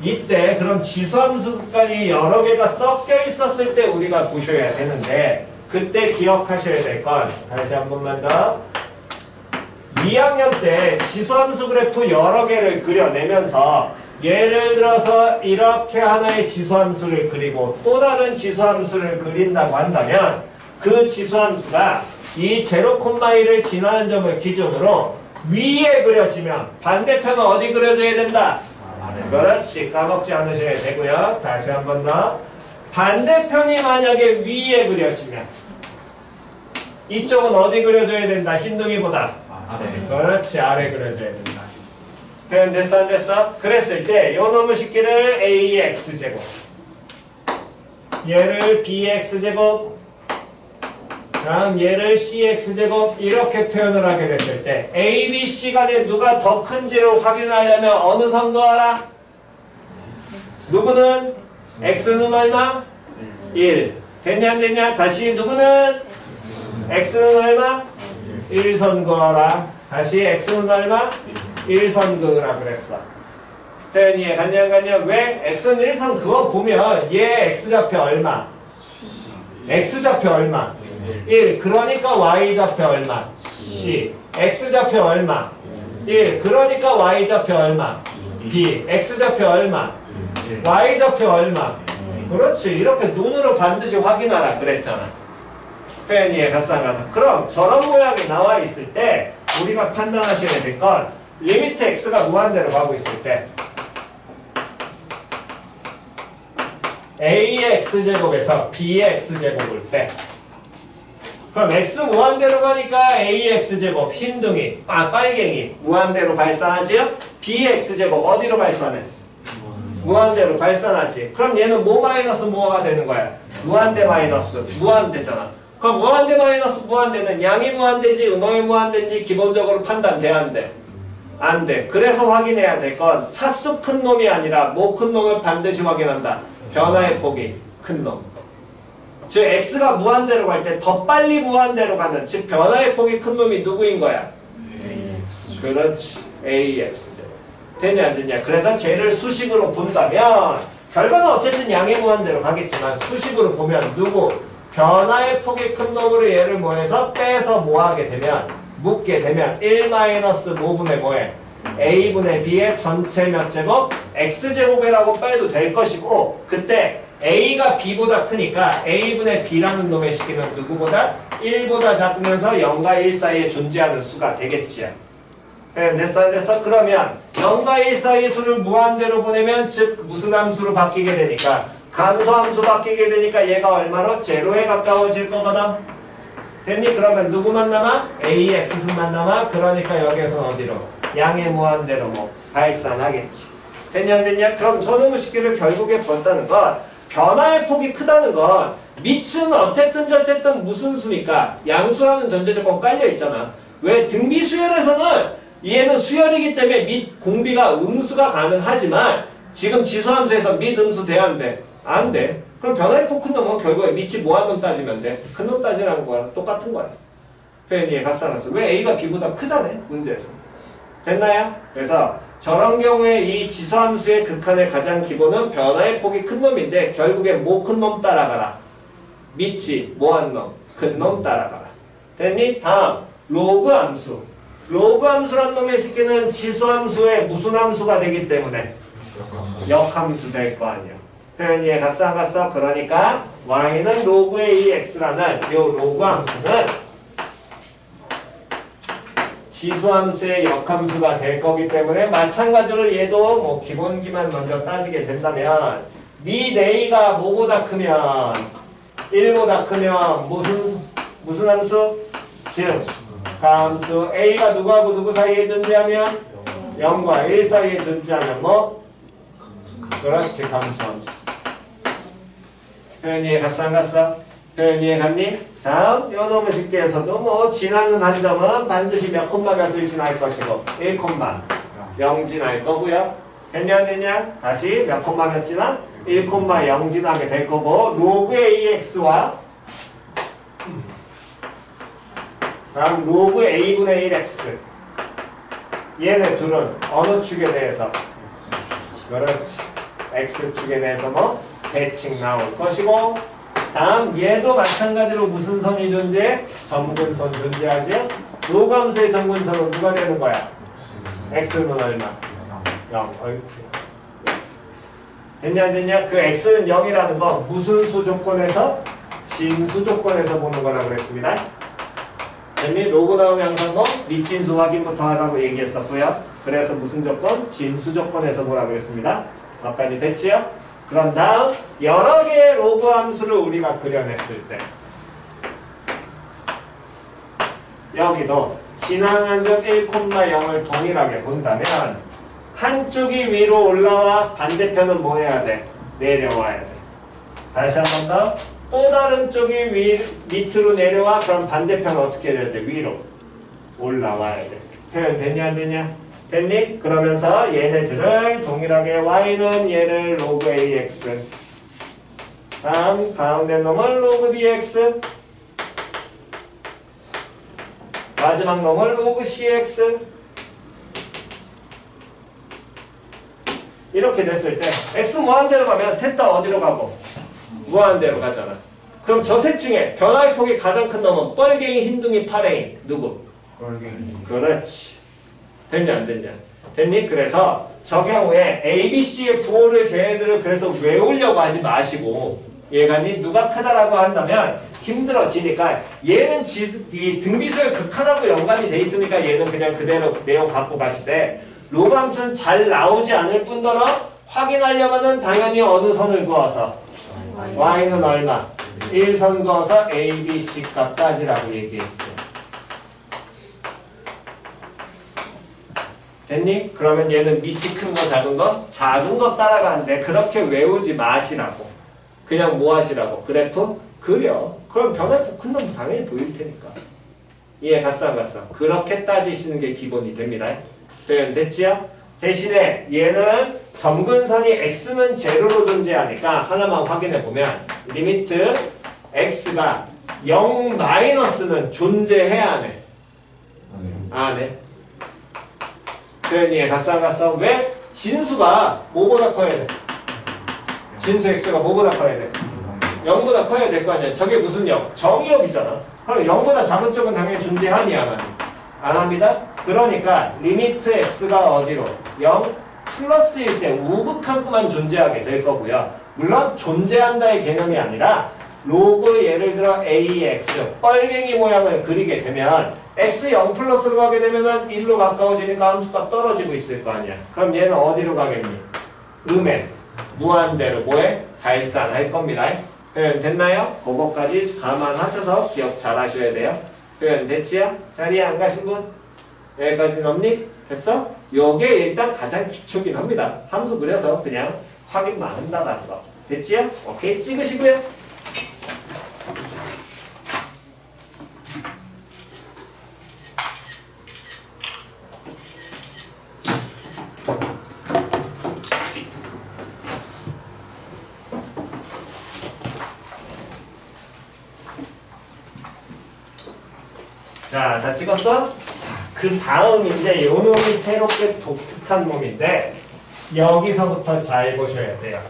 이때 그럼 지수함수 구간이 여러 개가 섞여 있었을 때 우리가 보셔야 되는데 그때 기억하셔야 될 건 다시 한 번만 더 2학년 때 지수함수 그래프 여러 개를 그려내면서 예를 들어서 이렇게 하나의 지수함수를 그리고 또 다른 지수함수를 그린다고 한다면 그 지수함수가 이 0,1을 지나는 점을 기준으로 위에 그려지면 반대편은 어디 그려져야 된다? 그렇지. 까먹지 않으셔야 되고요. 다시 한 번 더. 반대편이 만약에 위에 그려지면 이쪽은 어디 그려져야 된다? 흰둥이보다. 그렇지. 아래 그려져야 된다. 표현 됐어 안 됐어? 그랬을 때 요 놈의 식기를 AX제곱 얘를 BX제곱 다음 얘를 CX제곱 이렇게 표현을 하게 됐을 때 A, B, C 간에 누가 더 큰지를 확인하려면 어느 선 그어라? 누구는? X는 얼마? 1 됐냐 안 됐냐? 다시 누구는? X는 얼마? 1선 그어라. 다시 X는 얼마? 1선 그으라 그랬어. 표현 이해 갔냐 안 갔냐? 왜? X는 1선 그어 보면 얘 X좌표 얼마? X좌표 얼마? 1 그러니까 Y좌표 얼마? C X좌표 얼마? 1 그러니까 Y좌표 얼마? B X좌표 얼마? Y좌표 얼마? 그렇지. 이렇게 눈으로 반드시 확인하라 그랬잖아. 표현 이해 갔어 안 갔어? 그럼 저런 모양이 나와 있을 때 우리가 판단하셔야 될 건 리미트 X가 무한대로 가고 있을 때 A의 X제곱에서 B의 X제곱을 빼. 그럼 X 무한대로 가니까 A의 X제곱 흰둥이 빨갱이 무한대로 발산하지요? B의 X제곱 어디로 발산해? 무한대로 발산하지. 그럼 얘는 뭐 마이너스 뭐가 되는 거야? 무한대 마이너스 무한대잖아. 그럼 무한대 마이너스 무한대는 양이 무한대인지 음악이 무한대인지 기본적으로 판단돼 안 돼? 안 돼. 그래서 확인해야 될 건 차수 큰 놈이 아니라 뭐 큰 놈을 반드시 확인한다. 변화의 폭이 큰 놈. 즉 X가 무한대로 갈 때 더 빨리 무한대로 가는 즉 변화의 폭이 큰 놈이 누구인 거야? 그렇지. AX제곱. 됐냐 안 됐냐? 그래서 쟤를 수식으로 본다면 결과는 어쨌든 양의 무한대로 가겠지만 수식으로 보면 누구? 변화의 폭이 큰 놈으로 얘를 뭐해서 빼서 뭐하게 되면 묶게 되면 1-5분의 뭐해? A분의 B의 전체 몇 제곱? X제곱이라고 빼도 될 것이고 그때 A가 B보다 크니까 A분의 B라는 놈의 식기는 누구보다? 1보다 작으면서 0과 1 사이에 존재하는 수가 되겠지요. 됐어 안 됐어? 그러면 0과 1 사이의 수를 무한대로 보내면 즉 무슨 함수로 바뀌게 되니까 감소함수 바뀌게 되니까 얘가 얼마로? 제로에 가까워질 거거든. 됐니? 그러면 누구만 남아? AX승만 남아? 그러니까 여기에서는 어디로? 양의 무한대로 뭐 발산하겠지. 됐냐 안 됐냐? 그럼 저놈의 식기를 결국에 본다는 건 변화의 폭이 크다는 건 밑은 어쨌든 저쨌든 무슨 수니까 양수라는 전제조건 깔려있잖아. 왜? 등비 수열에서는 얘는 수열이기 때문에 밑 공비가 음수가 가능하지만 지금 지수함수에서 밑 음수 돼야 안 돼? 안 돼. 그럼 변화의 폭 큰 놈은 결국에 밑이 뭐한 놈 따지면 돼? 큰 놈 따지라는 거랑 똑같은 거야. 표현 이해 갔어 안 갔어? 왜 A가 B보다 크잖아 문제에서. 됐나요? 그래서 저런 경우에 이 지수함수의 극한의 가장 기본은 변화의 폭이 큰 놈인데 결국에 뭐 큰 놈 따라가라. 밑이 뭐한 놈? 큰 놈 따라가라. 됐니? 다음 로그 함수. 로그 함수란 놈의 식기는 지수함수의 무슨 함수가 되기 때문에 역함수 될 거 아니야. 표현 이해 갔어 안 갔어? 그러니까 y는 로그 AX라는 이 로그 함수는 지수함수의 역함수가 될 거기 때문에 마찬가지로 얘도 뭐 기본기만 먼저 따지게 된다면 밑 A가 뭐보다 크면 1보다 크면 무슨 함수? 즉 함수 A가 누구하고 누구 사이에 존재하면 0과 1 사이에 존재하면 뭐? 그렇지 감수함수. 표현 이해 갔어 안 갔어? 표현 이해 갔니? 다음 요놈의 식기에서도 뭐 지나는 한 점은 반드시 몇 콤마 몇을 지날 것이고 1콤마 0 지날 거고요. 됐냐 안 됐냐? 다시 몇 콤마 몇 지나? 1,0 지나게 될 거고 로그 AX와 다음 로그 A분의 1X 얘네 둘은 어느 축에 대해서? 그렇지. X축에 대해서 뭐? 대칭 나올 것이고 다음 얘도 마찬가지로 무슨 선이 존재해? 점근선 존재하지? 로그함수의 점근선은 누가 되는 거야? X는 얼마? 0. 됐냐 안 됐냐? 그 X는 0이라는 거 무슨 수 조건에서? 진수 조건에서 보는 거라고 그랬습니다. 됐니? 로그 나오면 항상 뭐? 밑진수 확인부터 하라고 얘기했었고요. 그래서 무슨 조건? 진수 조건에서 보라고 그랬습니다. 거기까지 됐지요? 그런 다음 여러 개의 로그 함수를 우리가 그려냈을 때 여기도 진항한점 1,0을 동일하게 본다면 한쪽이 위로 올라와 반대편은 뭐 해야 돼? 내려와야 돼. 다시 한 번 더. 또 다른 쪽이 밑으로 내려와. 그럼 반대편은 어떻게 돼야 돼? 위로 올라와야 돼. 표현 됐냐 안 됐냐? 됐니? 그러면서 얘네들을 동일하게 y는 얘를 로그 ax 다음 가운데 놈을 로그 bx 마지막 놈을 로그 cx 이렇게 됐을 때 x 무한대로 가면 셋 다 어디로 가고? 무한대로 가잖아. 그럼 저 셋 중에 변화의 폭이 가장 큰 놈은 뻘갱이, 흰둥이, 파랭이 누구? 그렇지. 됐냐 안 됐냐? 됐니? 그래서 저 경우에 A, B, C의 부호를 쟤네들을 그래서 외우려고 하지 마시고 얘가 누가 크다라고 한다면 힘들어지니까 얘는 이 등비수의 극한하고 연관이 돼 있으니까 얘는 그냥 그대로 내용 갖고 가시되 로그 함수는 잘 나오지 않을 뿐더러 확인하려면은 당연히 어느 선을 그어서 y는 얼마? 1선 그어서 A, B, C 값 따지라고 얘기했죠. 됐니? 그러면 얘는 밑이 큰 거 작은 거? 작은 거 따라가는데 그렇게 외우지 마시라고. 그냥 뭐 하시라고? 그래프? 그려. 그럼 변화폭 큰 놈 당연히 보일 테니까. 이해 갔어 안 갔어? 그렇게 따지시는 게 기본이 됩니다. 표현 됐지요? 대신에 얘는 점근선이 x는 제로로 존재하니까 하나만 확인해 보면 리미트 x가 0 마이너스는 존재해야 안 해? 안 해. 표현 이해 갔어 안 갔어? 왜? 진수가 뭐보다 커야 돼? 진수 x가 뭐보다 커야 돼? 0보다 커야 될 거 아니야. 저게 무슨 0? 정의역이잖아. 그럼 0보다 작은 쪽은 당연히 존재하니 안 하니? 안 합니다. 그러니까 리미트 x가 어디로? 0 플러스일 때 우극한 것만 존재하게 될 거고요. 물론 존재한다의 개념이 아니라 로그 예를 들어 ax 뻘갱이 모양을 그리게 되면 x 0 플러스로 가게 되면은 1로 가까워지니까 함수가 떨어지고 있을 거 아니야. 그럼 얘는 어디로 가겠니? 음에 무한대로 뭐해? 발산할 겁니다. 표현 됐나요? 그거까지 감안하셔서 기억 잘 하셔야 돼요. 표현 됐지요? 자리에 안 가신 분? 여기까지는 없니? 됐어? 요게 일단 가장 기초긴 합니다. 함수 그려서 그냥 확인만 한다는 거. 됐지요? 오케이, 찍으시고요. 자, 다 찍었어? 자, 그 다음 이제 요 놈이 새롭게 독특한 놈인데 여기서부터 잘 보셔야 돼요.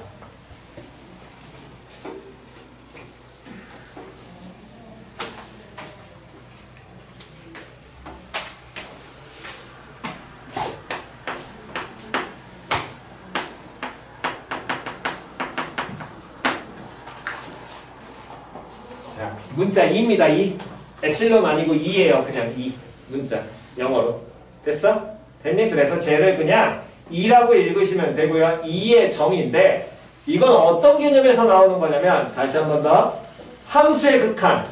자, 문자 2입니다. 2. 엡실론 아니고 2예요. 그냥 2. 문자. 영어로. 됐어? 됐니? 그래서 쟤를 그냥 2라고 읽으시면 되고요. 2의 정의인데 이건 어떤 개념에서 나오는 거냐면 다시 한 번 더. 함수의 극한.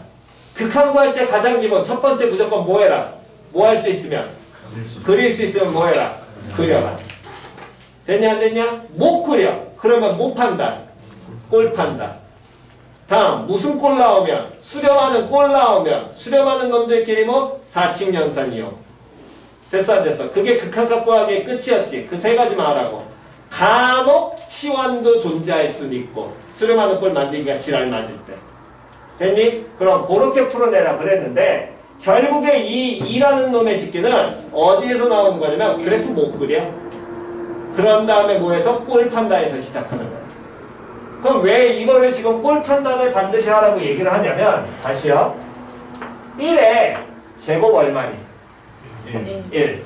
극한 구할 때 가장 기본 첫 번째 무조건 뭐 해라? 뭐 할 수 있으면? 그릴 수 있으면 뭐 해라? 그려라. 됐냐 안 됐냐? 못 그려. 그러면 못 판단. 꼴 판단. 다음 무슨 꼴 나오면? 수렴하는 꼴 나오면 수렴하는 놈들끼리 뭐? 사칙연산이요. 됐어 안 됐어? 그게 극한각고하기의 끝이었지. 그 세 가지만 하라고. 감옥 치환도 존재할 수는 있고 수렴하는 꼴 만들기가 지랄 맞을 때. 됐니? 그럼 그렇게 풀어내라 그랬는데 결국에 이 2라는 놈의 식기는 어디에서 나오는 거냐면 그래프 못 그려. 그런 다음에 뭐해서 꼴 판단에서 시작하는 거야. 그럼 왜 이거를 지금 꼴 판단을 반드시 하라고 얘기를 하냐면 다시요. 1의 제곱 얼마니? 1.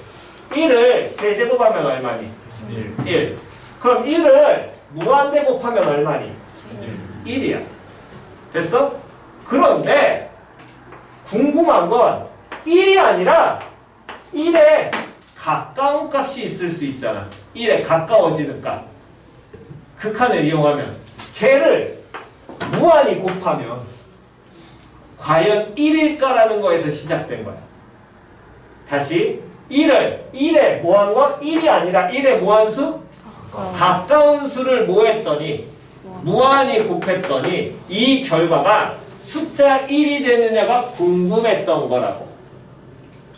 1을 세제곱하면 얼마니? 1. 그럼 1을 무한대 곱하면 얼마니? 1이야. 됐어? 그런데 궁금한 건 1이 아니라 1에 가까운 값이 있을 수 있잖아. 1에 가까워지는 값. 극한을 이용하면 걔를 무한히 곱하면 과연 1일까라는 거에서 시작된 거야. 다시 1의 무한과 1이 아니라 1의 무한수? 가까운 수를 뭐 했더니 무한히 곱했더니 이 결과가 숫자 1이 되느냐가 궁금했던 거라고.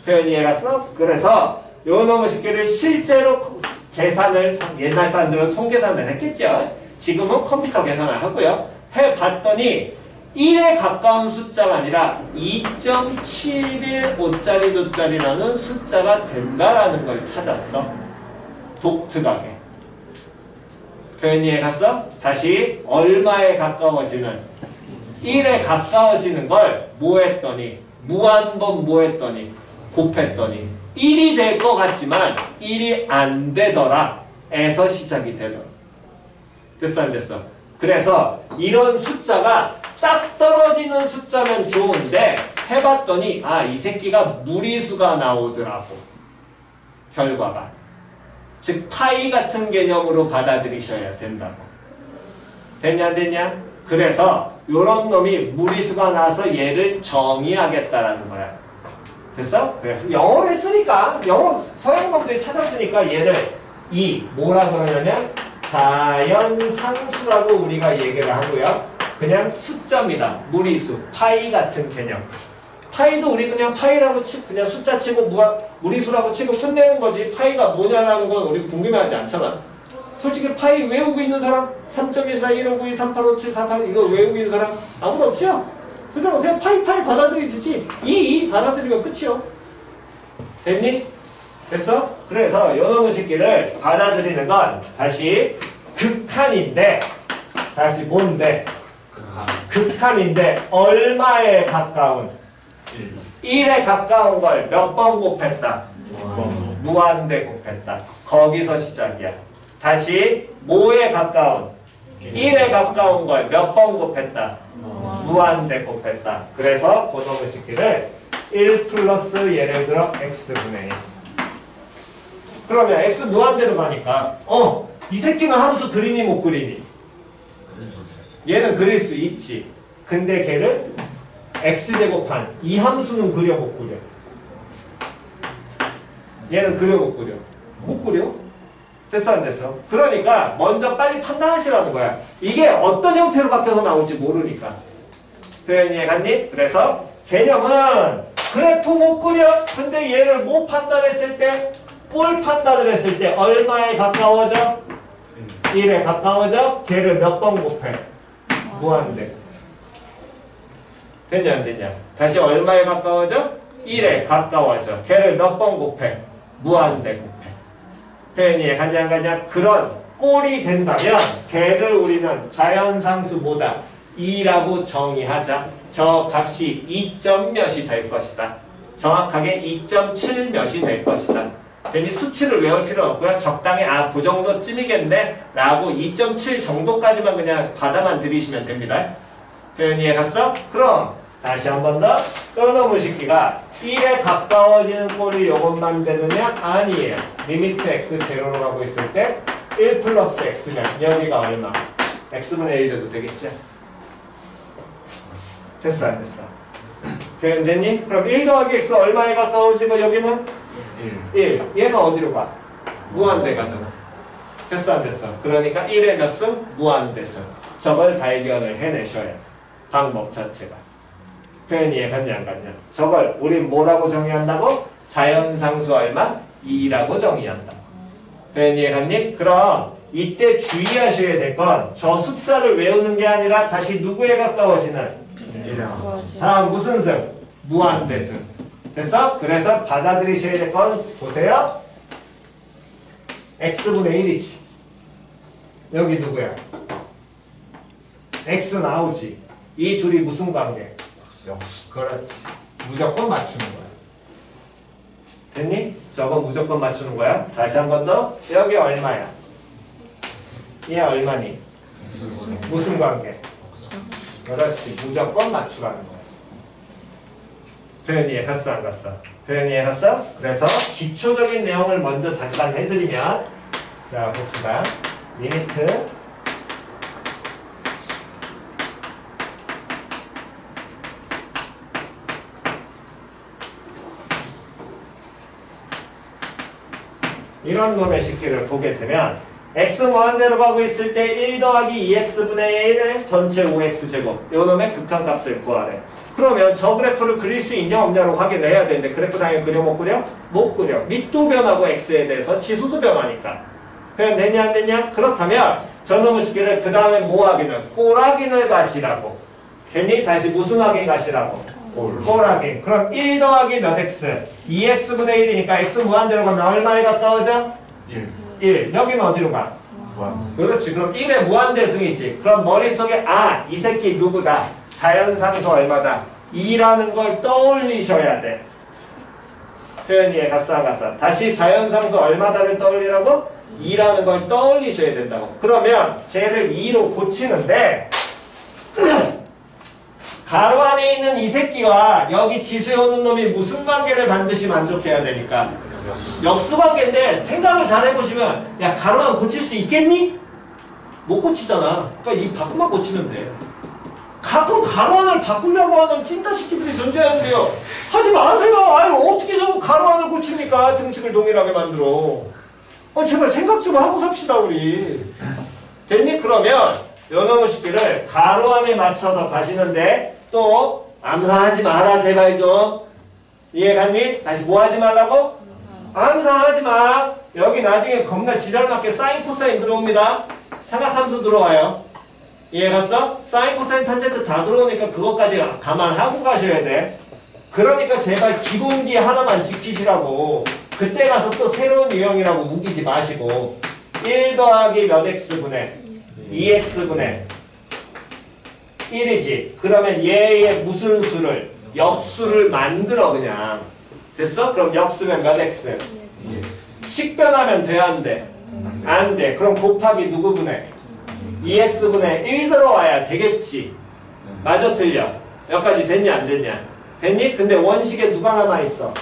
표현 이해갔어? 그래서 요 놈의 식기를 실제로 계산을 옛날 사람들은 손계산을 했겠죠. 지금은 컴퓨터 계산을 하고요. 해봤더니 1에 가까운 숫자가 아니라 2.715짜리 조짜리라는 숫자가 된다라는 걸 찾았어. 독특하게. 표현 이해갔어? 다시 얼마에 가까워지는 1에 가까워지는 걸 뭐 했더니 무한번 뭐 했더니 곱했더니 1이 될 것 같지만 1이 안 되더라 에서 시작이 되더라. 됐어 안 됐어? 그래서 이런 숫자가 딱 떨어지는 숫자면 좋은데 해봤더니 아, 이 새끼가 무리수가 나오더라고. 결과가. 즉 파이 같은 개념으로 받아들이셔야 된다고. 됐냐 안 됐냐? 그래서 요런 놈이 무리수가 나서 얘를 정의하겠다라는 거야. 됐어? 그래서 영어로 했으니까 영어 서양 놈들이 찾았으니까 얘를 뭐라 그러냐면 자연상수라고 우리가 얘기를 하고요. 그냥 숫자입니다. 무리수, 파이 같은 개념. 파이도 우리 그냥 파이라고 치고 그냥 숫자 치고 무리수라고 치고 끝내는 거지. 파이가 뭐냐라는 건 우리 궁금해하지 않잖아. 솔직히 파이 외우고 있는 사람 3.14, 1592, 3857, 48 이거 외우고 있는 사람 아무도 없죠? 그래서 그냥 파이 받아들이지. 이 받아들이면 끝이요. 됐니? 됐어? 그래서 요놈의 식기를 받아들이는 건 다시 극한인데 다시 뭔데? 극한인데 얼마에 가까운? 1에 가까운 걸 몇 번 곱했다? 무한대 곱했다. 거기서 시작이야. 다시 뭐에 가까운? 1에 가까운 걸 몇 번 곱했다? 무한대 곱했다. 그래서 그놈의 식기를 1 플러스 예를 들어 x분의 1. 그러면 x 무한대로 가니까 이 새끼는 함수 그리니 못 그리니? 얘는 그릴 수 있지. 근데 걔를 x제곱한 이 함수는 그려 못 그려? 얘는 그려 못 그려? 못 그려? 됐어 안 됐어? 그러니까 먼저 빨리 판단하시라는 거야. 이게 어떤 형태로 바뀌어서 나올지 모르니까. 표현 이해갔니? 그래서 개념은 그래프 못 그려? 근데 얘를 못 판단했을 때 볼 판단을 했을 때 얼마에 가까워져? 1에 가까워져? 걔를 몇 번 곱해? 무한대. 됐냐 안 됐냐? 다시 얼마에 가까워져? 1에 가까워져. 걔를 몇 번 곱해? 무한대 곱해. 표현이 이해갔냐 안 갔냐? 그런 꼴이 된다면 걔를 우리는 자연상수 뭐다? 2라고 정의하자. 저 값이 2점 몇이 될 것이다. 정확하게 2.7 몇이 될 것이다. 괜히 수치를 외울 필요 없고요. 적당히 그 정도쯤이겠네 라고 2.7 정도까지만 그냥 받아만 들이시면 됩니다. 표현 이해갔어? 그럼 다시 한 번 더. 끊어놓은 식기가 1에 가까워지는 꼴이 요것만 되느냐? 아니에요. 리미트 x 제로로 가고 있을 때 1 플러스 x면 여기가 얼마? x분의 1 돼도 되겠지? 됐어 안 됐어? 표현 됐니? 그럼 1 더하기 x 얼마에 가까워지고 여기는? 1. 얘는 어디로 가? 무한대 가잖아. 됐어 안 됐어? 그러니까 1의 몇 승? 무한대승. 저걸 발견을 해내셔야 돼. 방법 자체가. 표현 이해갔냐 안 갔냐? 저걸 우리 뭐라고 정의한다고? 자연상수 얼마? 2라고 정의한다. 표현이 갔니? 그럼 이때 주의하셔야 될 건 저 숫자를 외우는 게 아니라 다시 누구에 가까워지는? 다음 무슨 승? 무한대승. 됐어? 그래서 받아들이셔야 될 건 보세요. x분의 1이지. 여기 누구야? x 나오지. 이 둘이 무슨 관계? 그렇지. 무조건 맞추는 거야. 됐니? 저거 무조건 맞추는 거야. 다시 한 번 더. 여기 얼마야? 얘 얼마니? 무슨 관계? 그렇지. 무조건 맞추라는 거야. 표현 이해 갔어 안 갔어? 표현 이해 갔어? 그래서 기초적인 내용을 먼저 잠깐 해드리면 자 봅시다. 리미트 이런 놈의 식기를 보게 되면 x 무한대로 가고 있을 때 1 더하기 2x분의 1의 전체 5x제곱 요 놈의 극한값을 구하래. 그러면 저 그래프를 그릴 수 있냐 없냐로 확인을 해야 되는데 그래프 당연히 그려 못 그려? 못 그려. 밑도 변하고 x에 대해서 치수도 변하니까. 그냥 되냐 안 되냐? 그렇다면 저놈의 식기를 그 다음에 뭐 확인을? 꼬라긴을 가시라고. 괜히 다시 무슨 확인 가시라고? 꼬라긴. 그럼 1 더하기 몇 x? 2x분의 1이니까 x 무한대로 가면 얼마에 가까워져? 1. 여기는 어디로 가? 그렇지. 그럼 1의 무한대승이지. 그럼 머릿속에 이 새끼 누구다? 자연상수 얼마다? 2라는 걸 떠올리셔야 돼. 표현 이해 갔어 안 갔어? 다시 자연상수 얼마다를 떠올리라고? 2라는 걸 떠올리셔야 된다고. 그러면 쟤를 2로 고치는데 가로 안에 있는 이 새끼와 여기 지수에 오는 놈이 무슨 관계를 반드시 만족해야 되니까? 역수관계인데 생각을 잘 해보시면 야 가로안 고칠 수 있겠니? 못 고치잖아. 그러니까 이 밖만 고치면 돼. 가끔 가로안을 바꾸려고 하는 찐따시키들이 존재하는데요. 하지 마세요. 아유 어떻게 저거 가로안을 고칩니까? 등식을 동일하게 만들어. 제발 생각 좀 하고 삽시다 우리. 됐니? 그러면 요놈의 식기를 가로안에 맞춰서 가시는데 또 암산하지 마라 제발 좀. 이해 갔니? 다시 뭐 하지 말라고? 암산하지 마. 여기 나중에 겁나 지잘맞게 사인 코사인 들어옵니다. 삼각함수 들어와요. 이해 갔어? 사인 코사인 탄젠트 다 들어오니까 그것까지 감안하고 가셔야 돼. 그러니까 제발 기본기 하나만 지키시라고. 그때 가서 또 새로운 유형이라고 우기지 마시고 1 더하기 몇 x분의 2x분의 1이지. 그러면 얘의 무슨 수를? 역수를 만들어 그냥. 됐어? 그럼 역수면 몇 x? 식변하면 돼 안 돼? 안 돼. 그럼 곱하기 누구분의? 2x분의 1 들어와야 되겠지. 맞아 틀려? 여기까지 됐냐 안 됐냐? 됐니? 근데 원식에 누가 남아있어?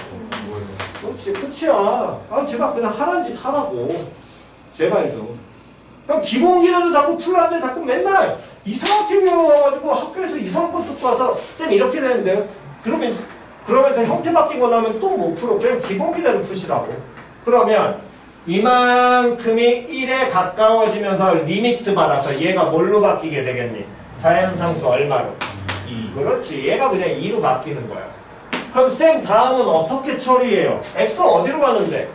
그렇지 끝이야. 제발 그냥 하라는 짓 하라고. 제발 좀. 그럼 기본기라도 자꾸 풀라는데 자꾸 맨날 이상하게 배워와가지고 학교에서 이상한 거 듣고 와서 쌤 이렇게 되는데요. 그러면서 형태 바뀐 거 나오면 또 못 풀어. 그냥 기본기대로 푸시라고. 그러면 이만큼이 1에 가까워지면서 리미트 받아서 얘가 뭘로 바뀌게 되겠니? 자연상수 얼마로? 2. 그렇지. 얘가 그냥 2로 바뀌는 거야. 그럼 쌤 다음은 어떻게 처리해요? x 어디로 가는데?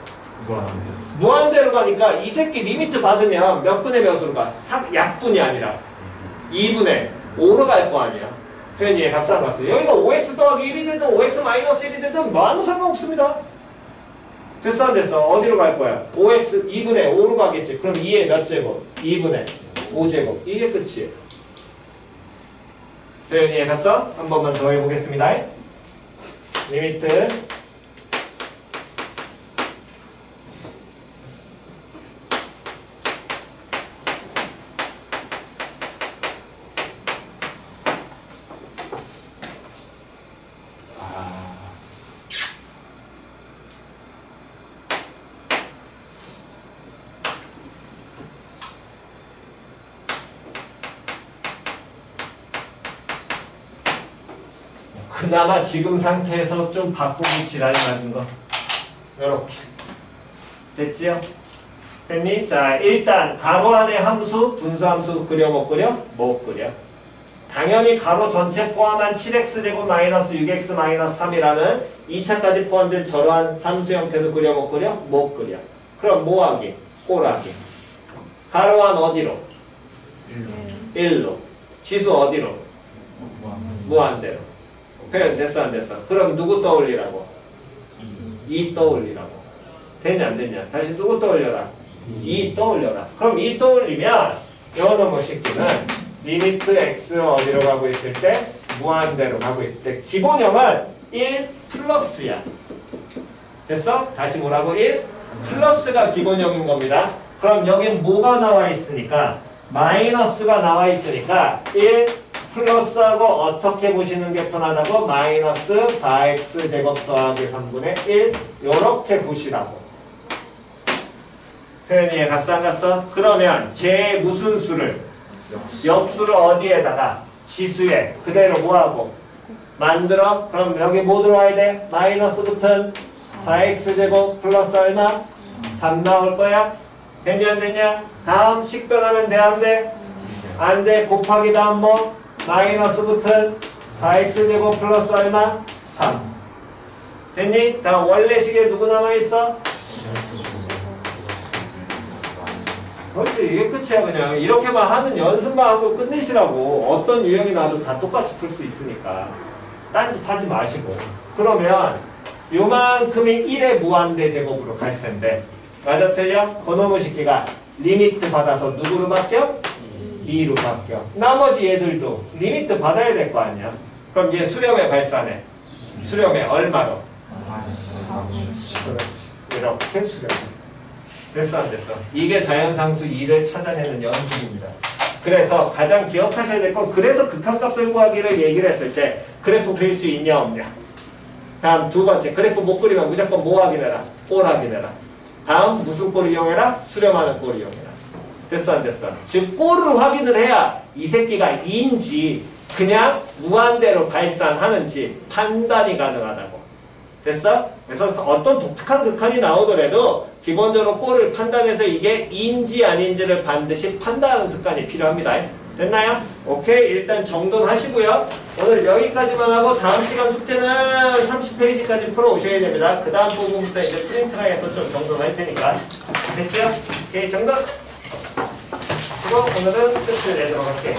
무한대로 가니까 이 새끼 리미트 받으면 몇 분의 몇으로 가? 약분이 아니라 2분의 5로 갈 거 아니야. 표현 이해 갔어 안 갔어? 여기가 5x 더하기 1이 되든 5x 마이너스 1이 되든 뭐 아무 상관없습니다. 됐어 안 됐어? 어디로 갈 거야? 5x 2분의 5로 가겠지. 그럼 2의 몇 제곱? 2분의 5제곱. 이게 끝이에요. 표현 이해 갔어? 한 번만 더 해보겠습니다. 리미트 그나마 지금 상태에서 좀 바꾸기 지랄이 맞은 거 요렇게 됐지요? 됐니? 자 일단 가로 안에 함수 분수함수 그려 못 그려? 못 그려. 당연히 가로 전체 포함한 7x제곱 마이너스 6x 마이너스 3이라는 2차까지 포함된 저러한 함수 형태도 그려 못 그려? 못 그려. 그럼 뭐하기? 꼬라기. 가로한 어디로? 1로. 지수 어디로? 무한대로. 표현 됐어 안 됐어? 그럼 누구 떠올리라고? 2 떠올리라고. 됐냐 안 됐냐? 다시 누구 떠올려라? 2 떠올려라. 그럼 2 떠올리면 요 놈의 식기는 리미트 x 어디로 가고 있을 때? 무한대로 가고 있을 때 기본형은 1 플러스야. 됐어? 다시 뭐라고? 1 플러스가 기본형인 겁니다. 그럼 여긴 뭐가 나와 있으니까? 마이너스가 나와 있으니까 1 플러스하고 어떻게 보시는 게 편하다고? 마이너스 4x 제곱 더하기 3분의 1 요렇게 보시라고. 표현이 이해 갔어 안 갔어? 그러면 제 무슨 수를? 역수를 어디에다가? 지수에 그대로 뭐하고? 만들어? 그럼 여기 뭐 들어와야 돼? 마이너스 붙은 4x 제곱 플러스 얼마? 3 나올 거야? 됐냐 안 됐냐? 다음 식변하면 돼 안 돼? 안 돼. 곱하기 다음 뭐? 마이너스 붙은 4x 제곱 플러스 얼마? 3 됐니? 다음 원래식에 누구 남아있어? 그렇지. 이게 끝이야 그냥. 이렇게만 하는 연습만 하고 끝내시라고. 어떤 유형이 나도 다 똑같이 풀 수 있으니까. 딴짓 하지 마시고. 그러면 요만큼이 1의 무한대 제곱으로 갈 텐데 맞아 틀려? 그놈의 식기가 리미트 받아서 누구로 바뀌어? 2로 바뀌어. 나머지 얘들도 리미트 받아야 될 거 아니야. 그럼 얘 수렴에 발산해. 수렴에 얼마로? 이렇게 수렴해. 됐어 안 됐어? 이게 자연상수 2를 찾아내는 연습입니다. 그래서 가장 기억하셔야 될 건 그래서 극한값을 구하기를 얘기를 했을 때 그래프 그릴 수 있냐 없냐. 다음 두 번째 그래프 못 그리면 무조건 뭐 확인해라? 꼴 확인해라. 다음 무슨 꼴 이용해라? 수렴하는 꼴 이용해라. 됐어 안 됐어? 즉 꼴을 확인을 해야 이 새끼가 2인지 그냥 무한대로 발산하는지 판단이 가능하다고. 됐어? 그래서 어떤 독특한 극한이 나오더라도 기본적으로 꼴을 판단해서 이게 인지 아닌지를 반드시 판단하는 습관이 필요합니다. 됐나요? 오케이. 일단 정돈 하시고요. 오늘 여기까지만 하고 다음 시간 숙제는 30페이지까지 풀어오셔야 됩니다. 그 다음 부분부터 이제 프린트나 해서 좀 정돈할 테니까. 됐죠? 오케이. 정돈! 그리고 오늘은 끝을 내도록 할게요.